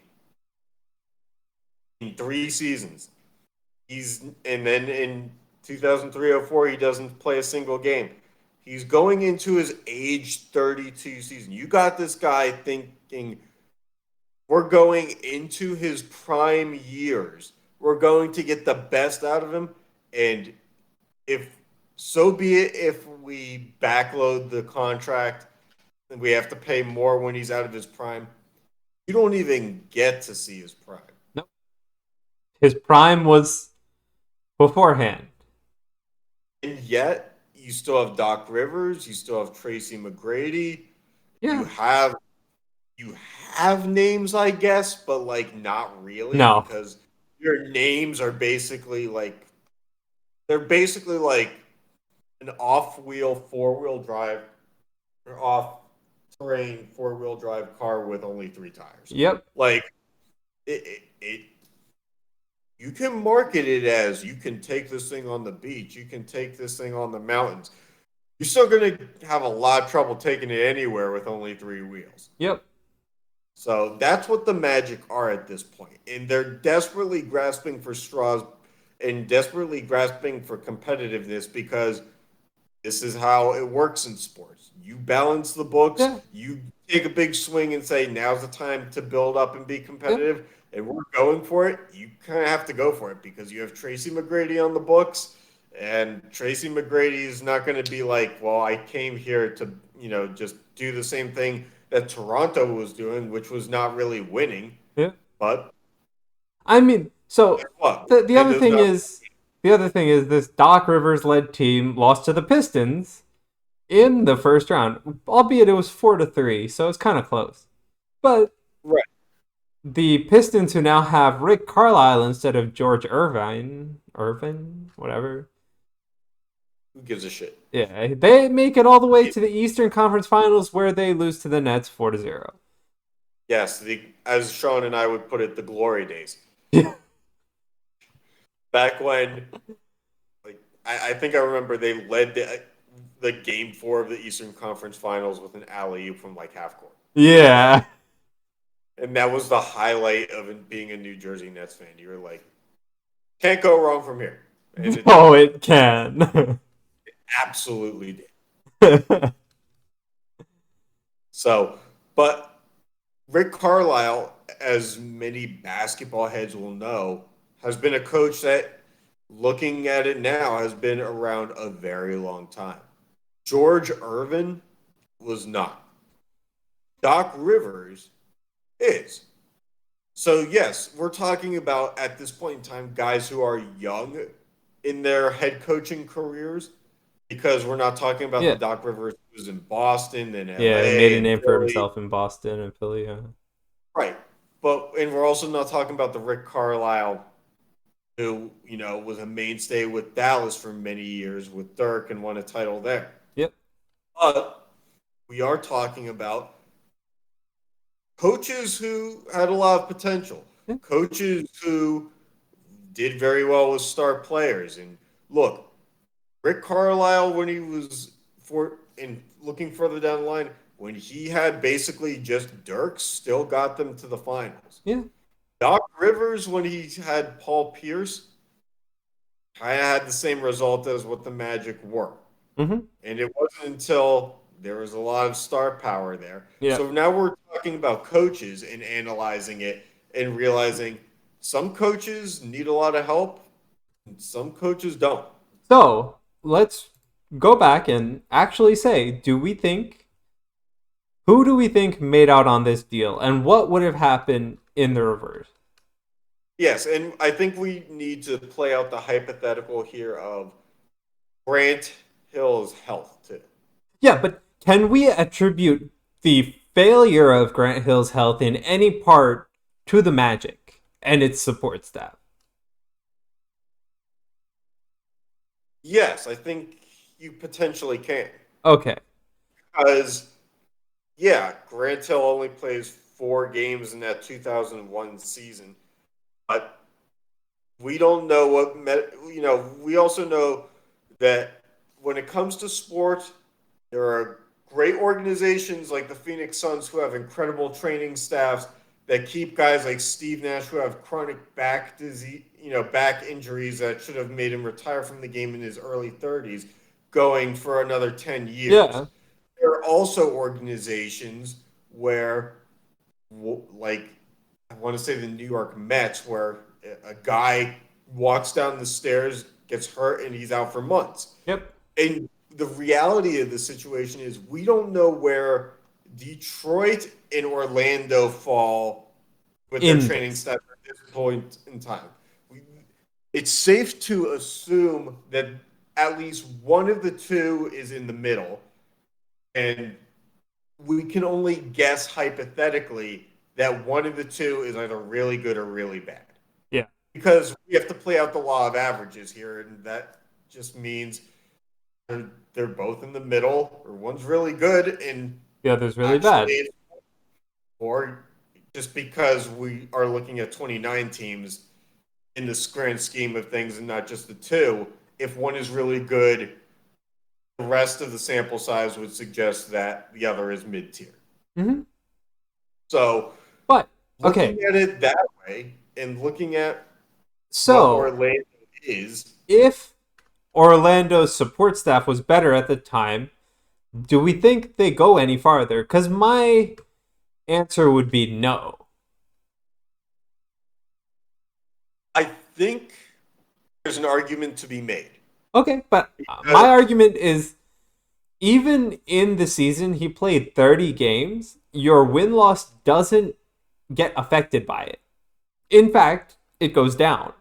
in 3 seasons. And then in 2003-04, he doesn't play a single game. He's going into his age 32 season. You got this guy thinking, we're going into his prime years. We're going to get the best out of him. And so be it if we backload the contract and we have to pay more when he's out of his prime. You don't even get to see his prime. Nope. His prime was beforehand. And yet, you still have Doc Rivers, you still have Tracy McGrady. Yeah. You have names, I guess, but like not really. No. Because your names are basically like they're basically like an off-wheel 4-wheel drive or off-terrain 4-wheel drive car with only 3 tires. Yep. Like it you can market it as you can take this thing on the beach, you can take this thing on the mountains. You're still going to have a lot of trouble taking it anywhere with only 3 wheels. Yep. So that's what the Magic are at this point. And they're desperately grasping for straws and desperately grasping for competitiveness because this is how it works in sports. You balance the books, you take a big swing and say, now's the time to build up and be competitive, and we're going for it. You kind of have to go for it because you have Tracy McGrady on the books, and Tracy McGrady is not going to be like, well, I came here to, just do the same thing that Toronto was doing, which was not really winning. Yeah. But so the other thing is this Doc Rivers led team lost to the Pistons in the first round, albeit it was 4-3, so it's kind of close. But right. The Pistons, who now have Rick Carlisle instead of George Irvin, whatever. Who gives a shit? Yeah, they make it all the way to the Eastern Conference Finals where they lose to the Nets 4-0. Yes, as Sean and I would put it, the glory days. Yeah. Back when, I think I remember they led the game 4 of the Eastern Conference Finals with an alley-oop from half court. Yeah. And that was the highlight of being a New Jersey Nets fan. You were like, can't go wrong from here. And it can. It absolutely did. So, but Rick Carlisle as many basketball heads will know, has been a coach that, looking at it now, has been around a very long time. George Irvin was not. Doc Rivers is. So, yes, we're talking about, at this point in time, guys who are young in their head coaching careers, because we're not talking about the Yeah. Doc Rivers who was in Boston and Yeah, he made LA a and name for Philly. himself in Boston and Philly. Yeah. Right. And we're also not talking about the Rick Carlisle who, was a mainstay with Dallas for many years with Dirk and won a title there. Yep. But we are talking about coaches who had a lot of potential, Yeah. coaches who did very well with star players. And look, Rick Carlisle, when he was looking further down the line, when he had basically just Dirk, still got them to the finals. Yeah. Doc Rivers, when he had Paul Pierce, kind of had the same result as what the Magic were. Mm-hmm. And it wasn't until there was a lot of star power there. Yeah. So now we're talking about coaches and analyzing it and realizing some coaches need a lot of help and some coaches don't. So let's go back and actually say, who do we think made out on this deal, and what would have happened in the reverse? Yes, and I think we need to play out the hypothetical here of Grant Hill's health too. Yeah, but can we attribute the failure of Grant Hill's health in any part to the Magic and its support staff? Yes, I think you potentially can. Okay. Because, yeah, Grant Hill only plays 4 games in that 2001 season. But we don't know we also know that when it comes to sport, there are great organizations like the Phoenix Suns who have incredible training staffs that keep guys like Steve Nash who have chronic back disease, back injuries that should have made him retire from the game in his early 30s, going for another 10 years. Yeah. There are also organizations where, like, I want to say the New York Mets, where a guy walks down the stairs, gets hurt, and he's out for months. Yep. And the reality of the situation is we don't know where Detroit and Orlando fall with their training staff at this point in time. It's safe to assume that at least one of the two is in the middle. And we can only guess hypothetically that one of the two is either really good or really bad. Yeah. Because we have to play out the law of averages here, and that just means they're both in the middle, or one's really good and the other's really bad. Or just because we are looking at 29 teams in the grand scheme of things and not just the two, if one is really good, the rest of the sample size would suggest that the other is mid-tier. Mm-hmm. So, but looking at it that way and looking at what Orlando is, if Orlando's support staff was better at the time, do we think they go any farther? Because my answer would be no. I think there's an argument to be made. Okay, but my argument is, even in the season he played 30 games, your win-loss doesn't get affected by it. In fact, it goes down.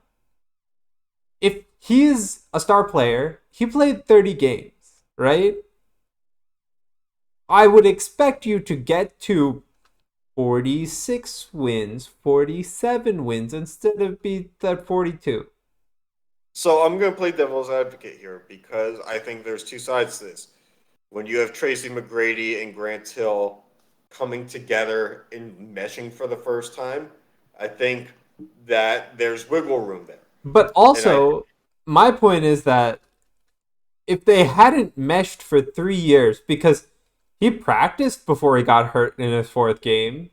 If he's a star player, he played 30 games, right? I would expect you to get to 46 wins, 47 wins, instead of be that 42. So I'm going to play devil's advocate here because I think there's two sides to this. When you have Tracy McGrady and Grant Hill coming together and meshing for the first time, I think that there's wiggle room there. But also, my point is that if they hadn't meshed for 3 years, because he practiced before he got hurt in his 4th game.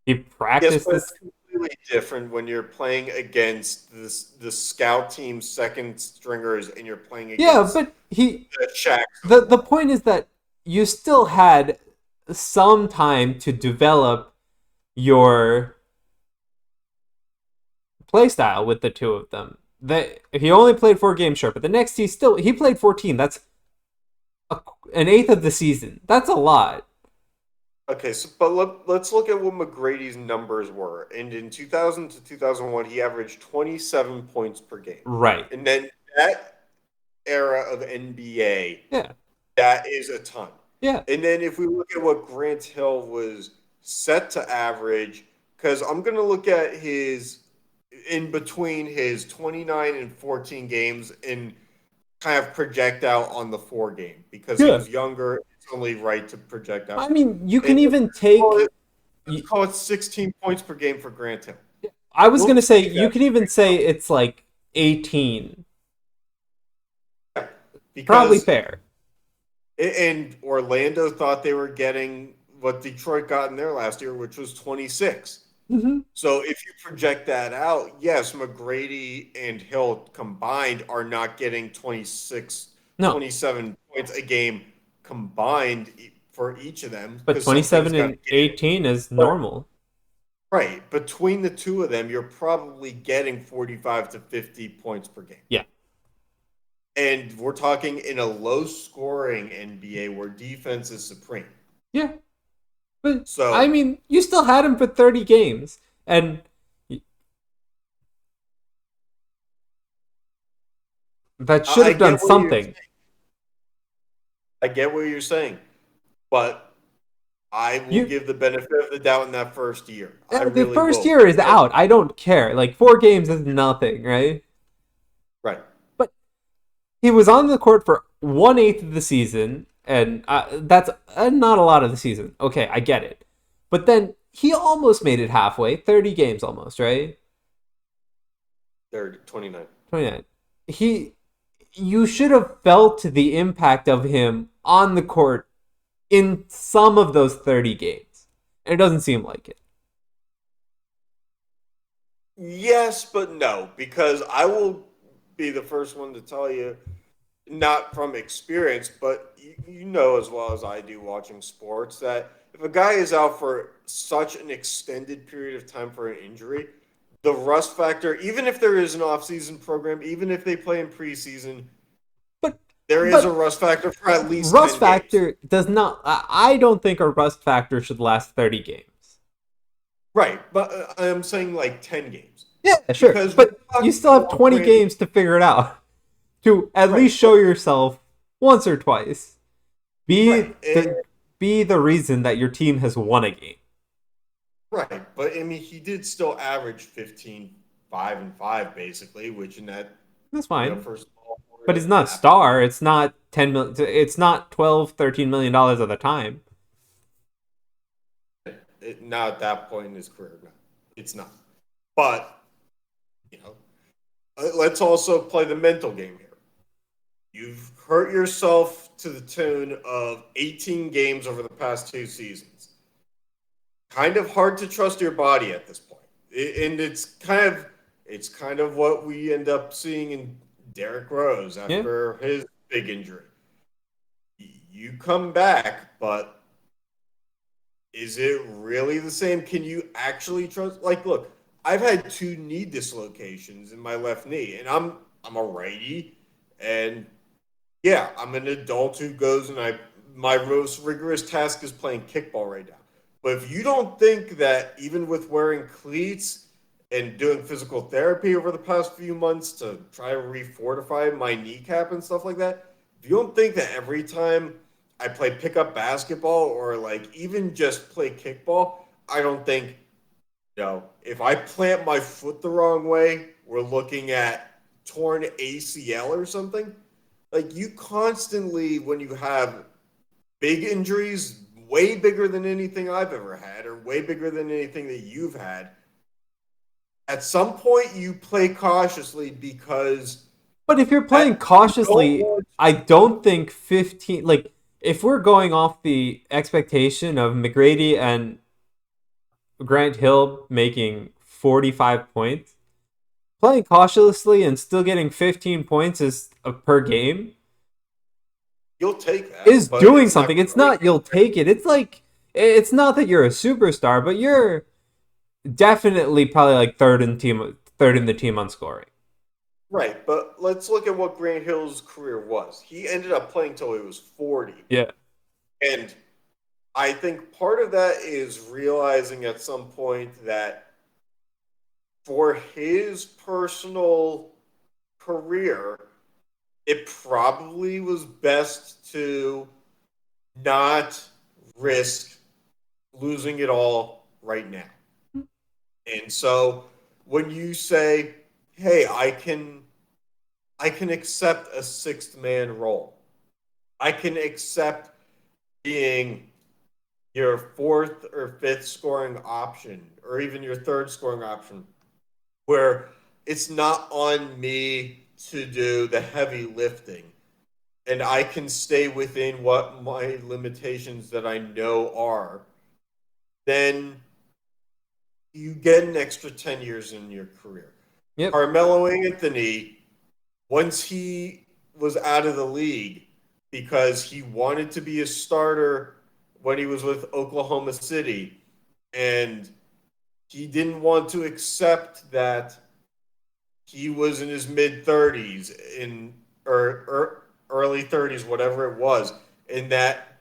He practiced. Yes, but it's completely different when you're playing against the scout team second stringers and you're playing against but Shaq. The point is that you still had some time to develop your play style with the two of them. He only played 4 games, sure, but the next he played 14. That's an eighth of the season. That's a lot. Okay, so but let's look at what McGrady's numbers were. And in 2000 to 2001, he averaged 27 points per game. Right. And then that era of NBA, Yeah. that is a ton. Yeah. And then if we look at what Grant Hill was set to average, because I'm going to look at his in between his 29 and 14 games and kind of project out on the 4 game because he was younger. It's only right to project out. I mean, you can even take. Let's call it 16 points per game for Grant Hill. I was going to say, you can even say it's like 18. Yeah, probably fair. And Orlando thought they were getting what Detroit got in their last year, which was 26. Mm-hmm. So if you project that out, yes, McGrady and Hill combined are not getting 27 points a game combined for each of them. But 27 and 18 is normal. Right. Between the two of them, you're probably getting 45 to 50 points per game. Yeah. And we're talking in a low-scoring NBA where defense is supreme. Yeah. But, so, I mean, you still had him for 30 games. And that should have done something. I get what you're saying. But I will give the benefit of the doubt in that first year. The first year is out. I don't care. Like, 4 games is nothing, right? Right. But he was on the court for 1/8 of the season, and that's not a lot of the season. Okay, I get it. But then he almost made it halfway. 30 games almost, right? 29. 29. You should have felt the impact of him on the court in some of those 30 games. And it doesn't seem like it. Yes, but no, because I will be the first one to tell you, not from experience, but you know as well as I do watching sports, that if a guy is out for such an extended period of time for an injury, the rust factor, even if there is an off-season program, even if they play in preseason, there is a rust factor for at least 10 factor games. Does not. I don't think a rust factor should last 30 games. Right, but I'm saying like 10 games. Yeah, sure. But you still have 20 games to figure it out. To at least show yourself once or twice. Be the reason that your team has won a game. Right, but I mean, he did still average 15, 5 and 5 basically, which in that that's fine. First of all, but he's not star. It's not 10 million. It's not 12, 13 million dollars at the time. Now at that point in his career, no, it's not. But let's also play the mental game here. You've hurt yourself to the tune of 18 games over the past 2 seasons. Kind of hard to trust your body at this point. And it's kind of what we end up seeing in Derrick Rose after his big injury. You come back, but is it really the same? Can you actually trust? Like, look, I've had 2 knee dislocations in my left knee, and I'm a righty, and yeah, I'm an adult who goes and my most rigorous task is playing kickball right now. But if you don't think that even with wearing cleats and doing physical therapy over the past few months to try to refortify my kneecap and stuff like that, if you don't think that every time I play pickup basketball or like even just play kickball, I don't think, if I plant my foot the wrong way, we're looking at torn ACL or something. Like, you constantly, when you have big injuries, way bigger than anything I've ever had or way bigger than anything that you've had, at some point you play cautiously because... But if you're playing cautiously, I don't think 15... Like, if we're going off the expectation of McGrady and Grant Hill making 45 points, playing cautiously and still getting 15 points per game, you'll take that. Is doing something. It's not you'll take it. It's like, it's not that you're a superstar, but you're definitely probably like third third in the team on scoring. Right, but let's look at what Grant Hill's career was. He ended up playing till he was 40. Yeah. And I think part of that is realizing at some point that for his personal career, it probably was best to not risk losing it all right now. And so when you say, "Hey, I can accept a sixth man role. I can accept being your fourth or fifth scoring option, or even your third scoring option, where it's not on me to do the heavy lifting, and I can stay within what my limitations that I know are," then you get an extra 10 years in your career. Yep. Carmelo Anthony, once he was out of the league because he wanted to be a starter when he was with Oklahoma City, and he didn't want to accept that he was in his mid 30s or early 30s, whatever it was, and that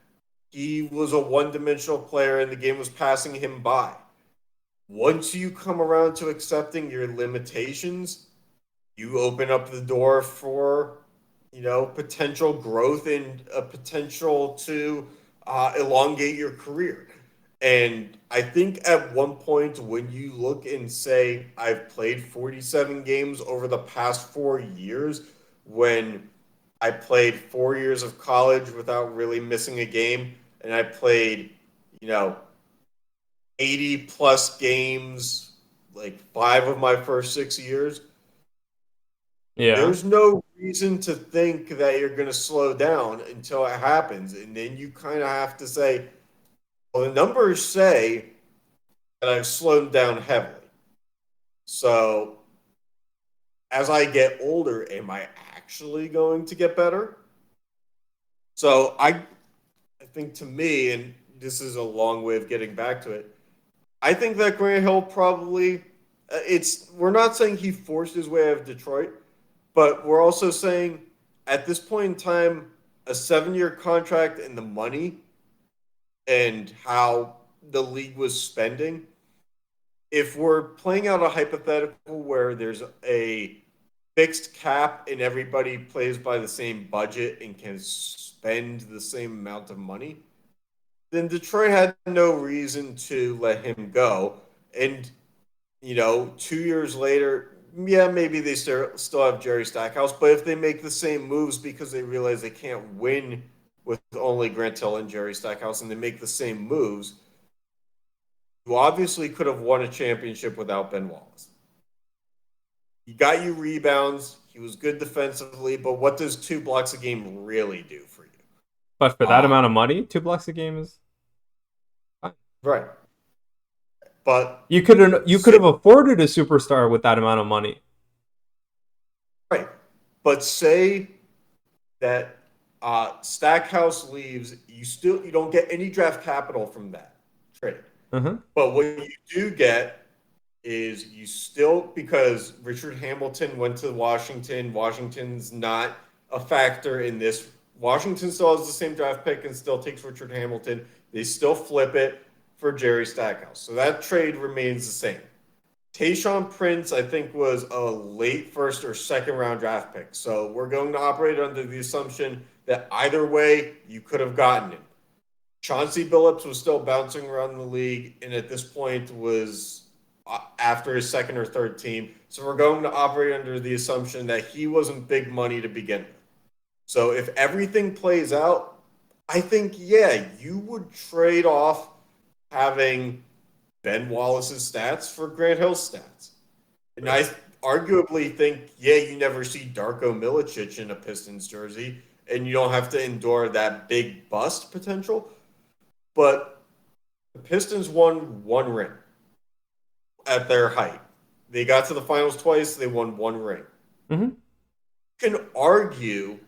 he was a one-dimensional player and the game was passing him by. Once you come around to accepting your limitations, you open up the door for, potential growth and a potential to elongate your career. And I think at one point when you look and say, I've played 47 games over the past 4 years, when I played 4 years of college without really missing a game, and I played, 80 plus games, like 5 of my first 6 years, Yeah. there's no reason to think that you're going to slow down until it happens. And then you kind of have to say, well, the numbers say that I've slowed down heavily. So as I get older, am I actually going to get better? So I think, to me, and this is a long way of getting back to it, I think that Grant Hill probably, we're not saying he forced his way out of Detroit, but we're also saying at this point in time, a 7-year contract and the money and how the league was spending, if we're playing out a hypothetical where there's a fixed cap and everybody plays by the same budget and can spend the same amount of money, then Detroit had no reason to let him go. And, 2 years later, yeah, maybe they still have Jerry Stackhouse, but if they make the same moves because they realize they can't win with only Grant Hill and Jerry Stackhouse, and they make the same moves, you obviously could have won a championship without Ben Wallace. He got you rebounds. He was good defensively, but what does 2 blocks a game really do for you? But for that amount of money, 2 blocks a game is fine. Right. But you could have afforded a superstar with that amount of money. Right. But say that Stackhouse leaves, you don't get any draft capital from that trade. Uh-huh. But what you do get is you still, because Richard Hamilton went to Washington, Washington's not a factor in this. Washington still has the same draft pick and still takes Richard Hamilton. They still flip it for Jerry Stackhouse. So that trade remains the same. Tayshaun Prince, I think, was a late first or second round draft pick. So we're going to operate under the assumption that either way, you could have gotten him. Chauncey Billups was still bouncing around the league, and at this point was after his second or third team. So we're going to operate under the assumption that he wasn't big money to begin with. So if everything plays out, I think, yeah, you would trade off having Ben Wallace's stats for Grant Hill's stats. And I arguably think, yeah, you never see Darko Milicic in a Pistons jersey, and you don't have to endure that big bust potential. But the Pistons won 1 ring at their height. They got to the finals twice. They won 1 ring. Mm-hmm. You can argue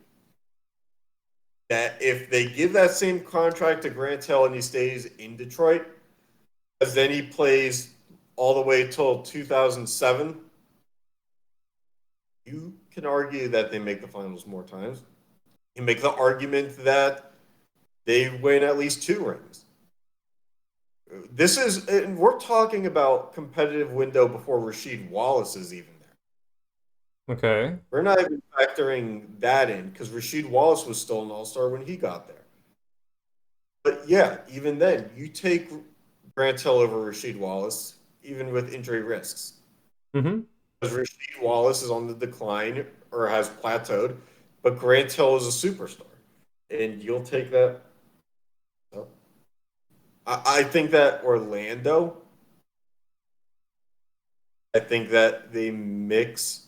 that if they give that same contract to Grant Hill and he stays in Detroit, because then he plays all the way till 2007, You can argue that they make the finals more times. You make the argument that they win at least 2 rings. This is, and we're talking about competitive window before Rasheed Wallace is even there. Okay. We're not even factoring that in because Rasheed Wallace was still an all-star when he got there. But yeah, even then, you take Grant Hill over Rasheed Wallace, even with injury risks. Mm-hmm. Because Rasheed Wallace is on the decline or has plateaued, but Grant Hill is a superstar. And you'll take that. So, I think that Orlando, I think that they mix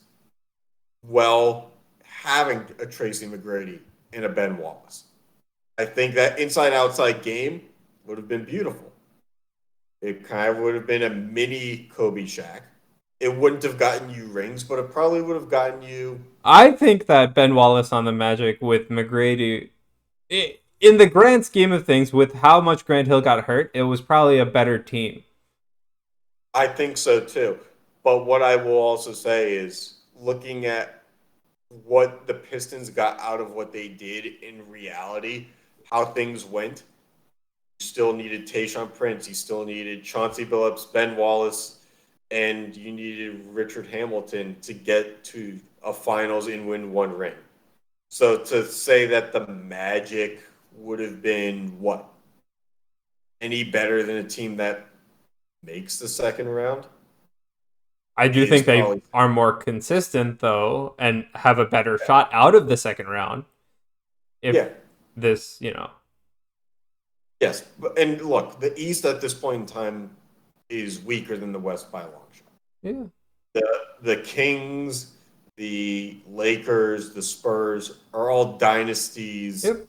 well having a Tracy McGrady and a Ben Wallace. I think that inside outside game would have been beautiful. It kind of would have been a mini Kobe Shaq. It wouldn't have gotten you rings, but it probably would have gotten you. I think that Ben Wallace on the Magic with McGrady, in the grand scheme of things, with how much Grant Hill got hurt, it was probably a better team. I think so too. But what I will also say is looking at what the Pistons got out of what they did in reality, how things went. You still needed Tayshaun Prince, you still needed Chauncey Billups, Ben Wallace, and you needed Richard Hamilton to get to a finals and win 1 ring. So to say that the Magic would have been what? Any better than a team that makes the second round? I do Is think they probably are more consistent, though, and have a better shot out of the second round. If yeah. this, Yes. And look, the East at this point in time is weaker than the West by a long shot. Yeah. The Kings, the Lakers, the Spurs are all dynasties Yep.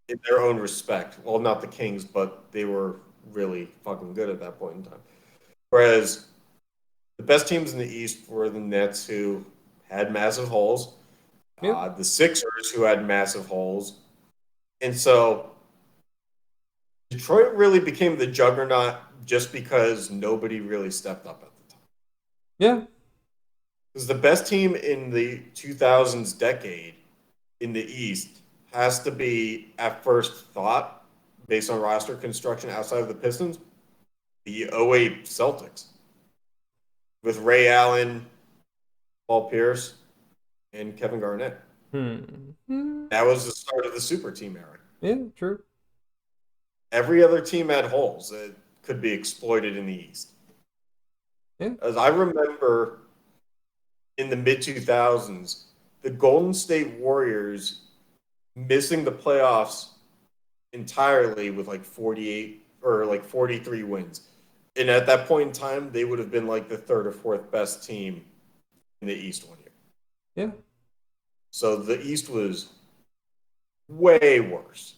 in their own respect. Well, not the Kings, but they were really fucking good at that point in time. Whereas the best teams in the East were the Nets, who had massive holes, Yep. the Sixers, who had massive holes. And so Detroit really became the juggernaut just because nobody really stepped up at the time. Yeah. Because the best team in the 2000s decade in the East has to be, at first thought, based on roster construction outside of the Pistons, the '08 Celtics. With Ray Allen, Paul Pierce, and Kevin Garnett. That was the start of the super team era. Yeah, true. Every other team had holes that could be exploited in the East. Yeah. As I remember in the mid 2000s, the Golden State Warriors missing the playoffs entirely with like 48 or like 43 wins. And at that point in time, they would have been like the third or fourth best team in the East one year. Yeah. So the East was way worse.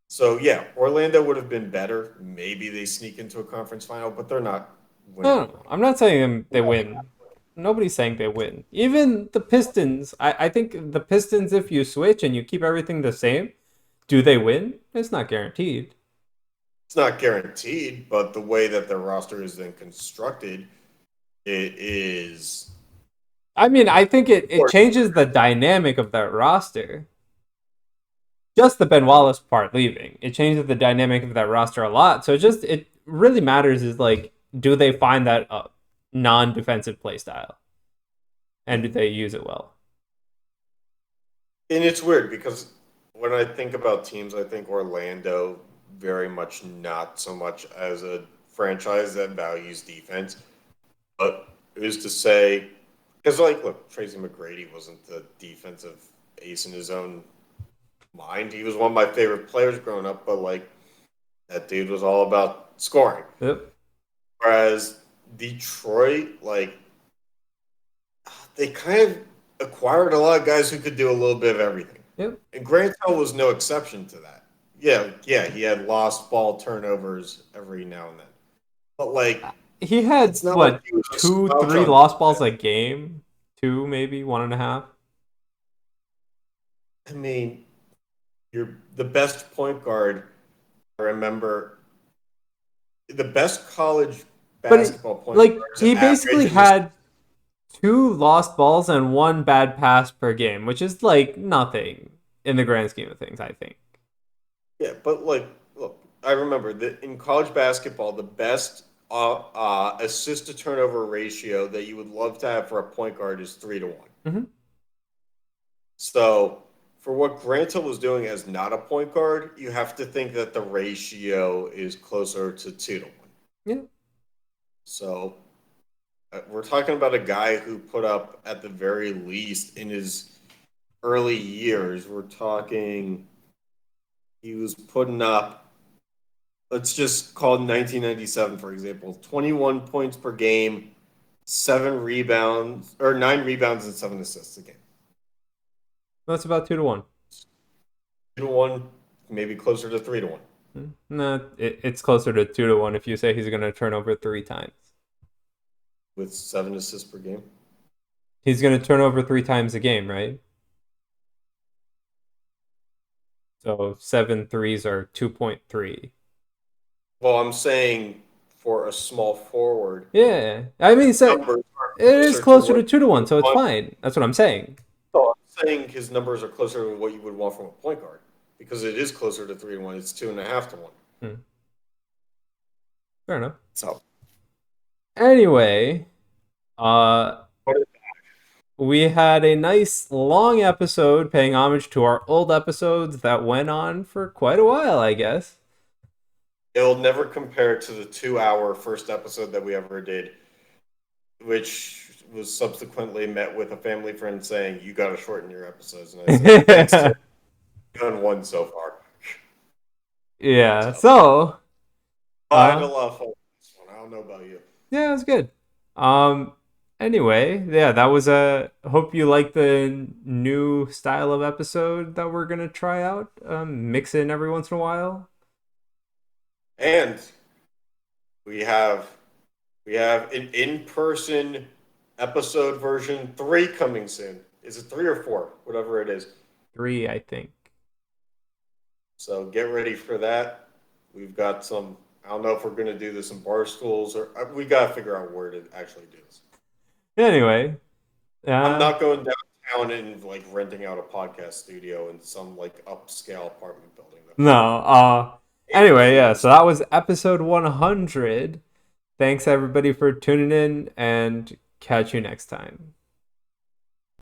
So yeah, Orlando would have been better. Maybe they sneak into a conference final, but they're not winning. No, I'm not saying they win. Nobody's saying they win. Even the Pistons, I think the Pistons, if you switch and you keep everything the same, do they win? It's not guaranteed. It's not guaranteed, but the way that their roster is then constructed, it is. I mean, I think it changes the dynamic of that roster. Just the Ben Wallace part leaving, it changes the dynamic of that roster a lot. So it really matters is like, do they find that non-defensive play style, and do they use it well? And it's weird because when I think about teams, I think Orlando very much not so much as a franchise that values defense, but it was to say, because like, look, Tracy McGrady wasn't the defensive ace in his own mind. He was one of my favorite players growing up, but like that dude was all about scoring. Yep. Whereas Detroit, like, they kind of acquired a lot of guys who could do a little bit of everything. Yep. And Grant Hill was no exception to that. Yeah, he had lost ball turnovers every now and then. But like he had it's not what, like he was a 2, slouch 3 on lost balls defense. a game? 2, maybe 1.5. I mean, you're the best point guard. I remember the best college But basketball point like guards he average basically in this- had 2 lost balls and 1 bad pass per game, which is like nothing in the grand scheme of things, I think. Yeah, but like, look, I remember that in college basketball, the best assist to turnover ratio that you would love to have for a point guard is 3-1. Mm-hmm. So, for what Grant Hill was doing as not a point guard, you have to think that the ratio is closer to 2-1. Yeah. So, we're talking about a guy who put up, at the very least, in his early years, we're talking, he was putting up, let's just call it 1997, for example, 21 points per game, 9 rebounds and 7 assists a game. That's about 2-1. 2-1, maybe closer to 3-1. No, it's closer to 2-1 if you say he's going to turn over 3 times. With 7 assists per game. He's going to turn over 3 times a game, right? So 7 threes are 2.3. Well, I'm saying for a small forward. Yeah, I mean, so numbers are it is closer to what 2-1, so it's you want. fine. That's what I'm saying. So I'm saying his numbers are closer to what you would want from a point guard because it is closer to 3-1. It's 2.5-1. Fair enough. So Anyway, we had a nice long episode paying homage to our old episodes that went on for quite a while, I guess. it'll never compare to the 2-hour first episode that we ever did, which was subsequently met with a family friend saying, "You got to shorten your episodes." And I said, "Thanks, Tim. You've done one so far." Yeah, so I had a lot of fun with this one. I don't know about you. yeah, it was good. Anyway, yeah, that was a hope you like the new style of episode that we're gonna try out. Mix in every once in a while. And we have an in-person episode version 3 coming soon. Is it 3 or 4? Whatever it is. 3, I think. So get ready for that. We've got some. I don't know if we're going to do this in bar stools or we got to figure out where to actually do this. Anyway, I'm not going downtown and like renting out a podcast studio in some like upscale apartment building. no. Anyway, yeah, so that was episode 100. Thanks everybody for tuning in and catch you next time.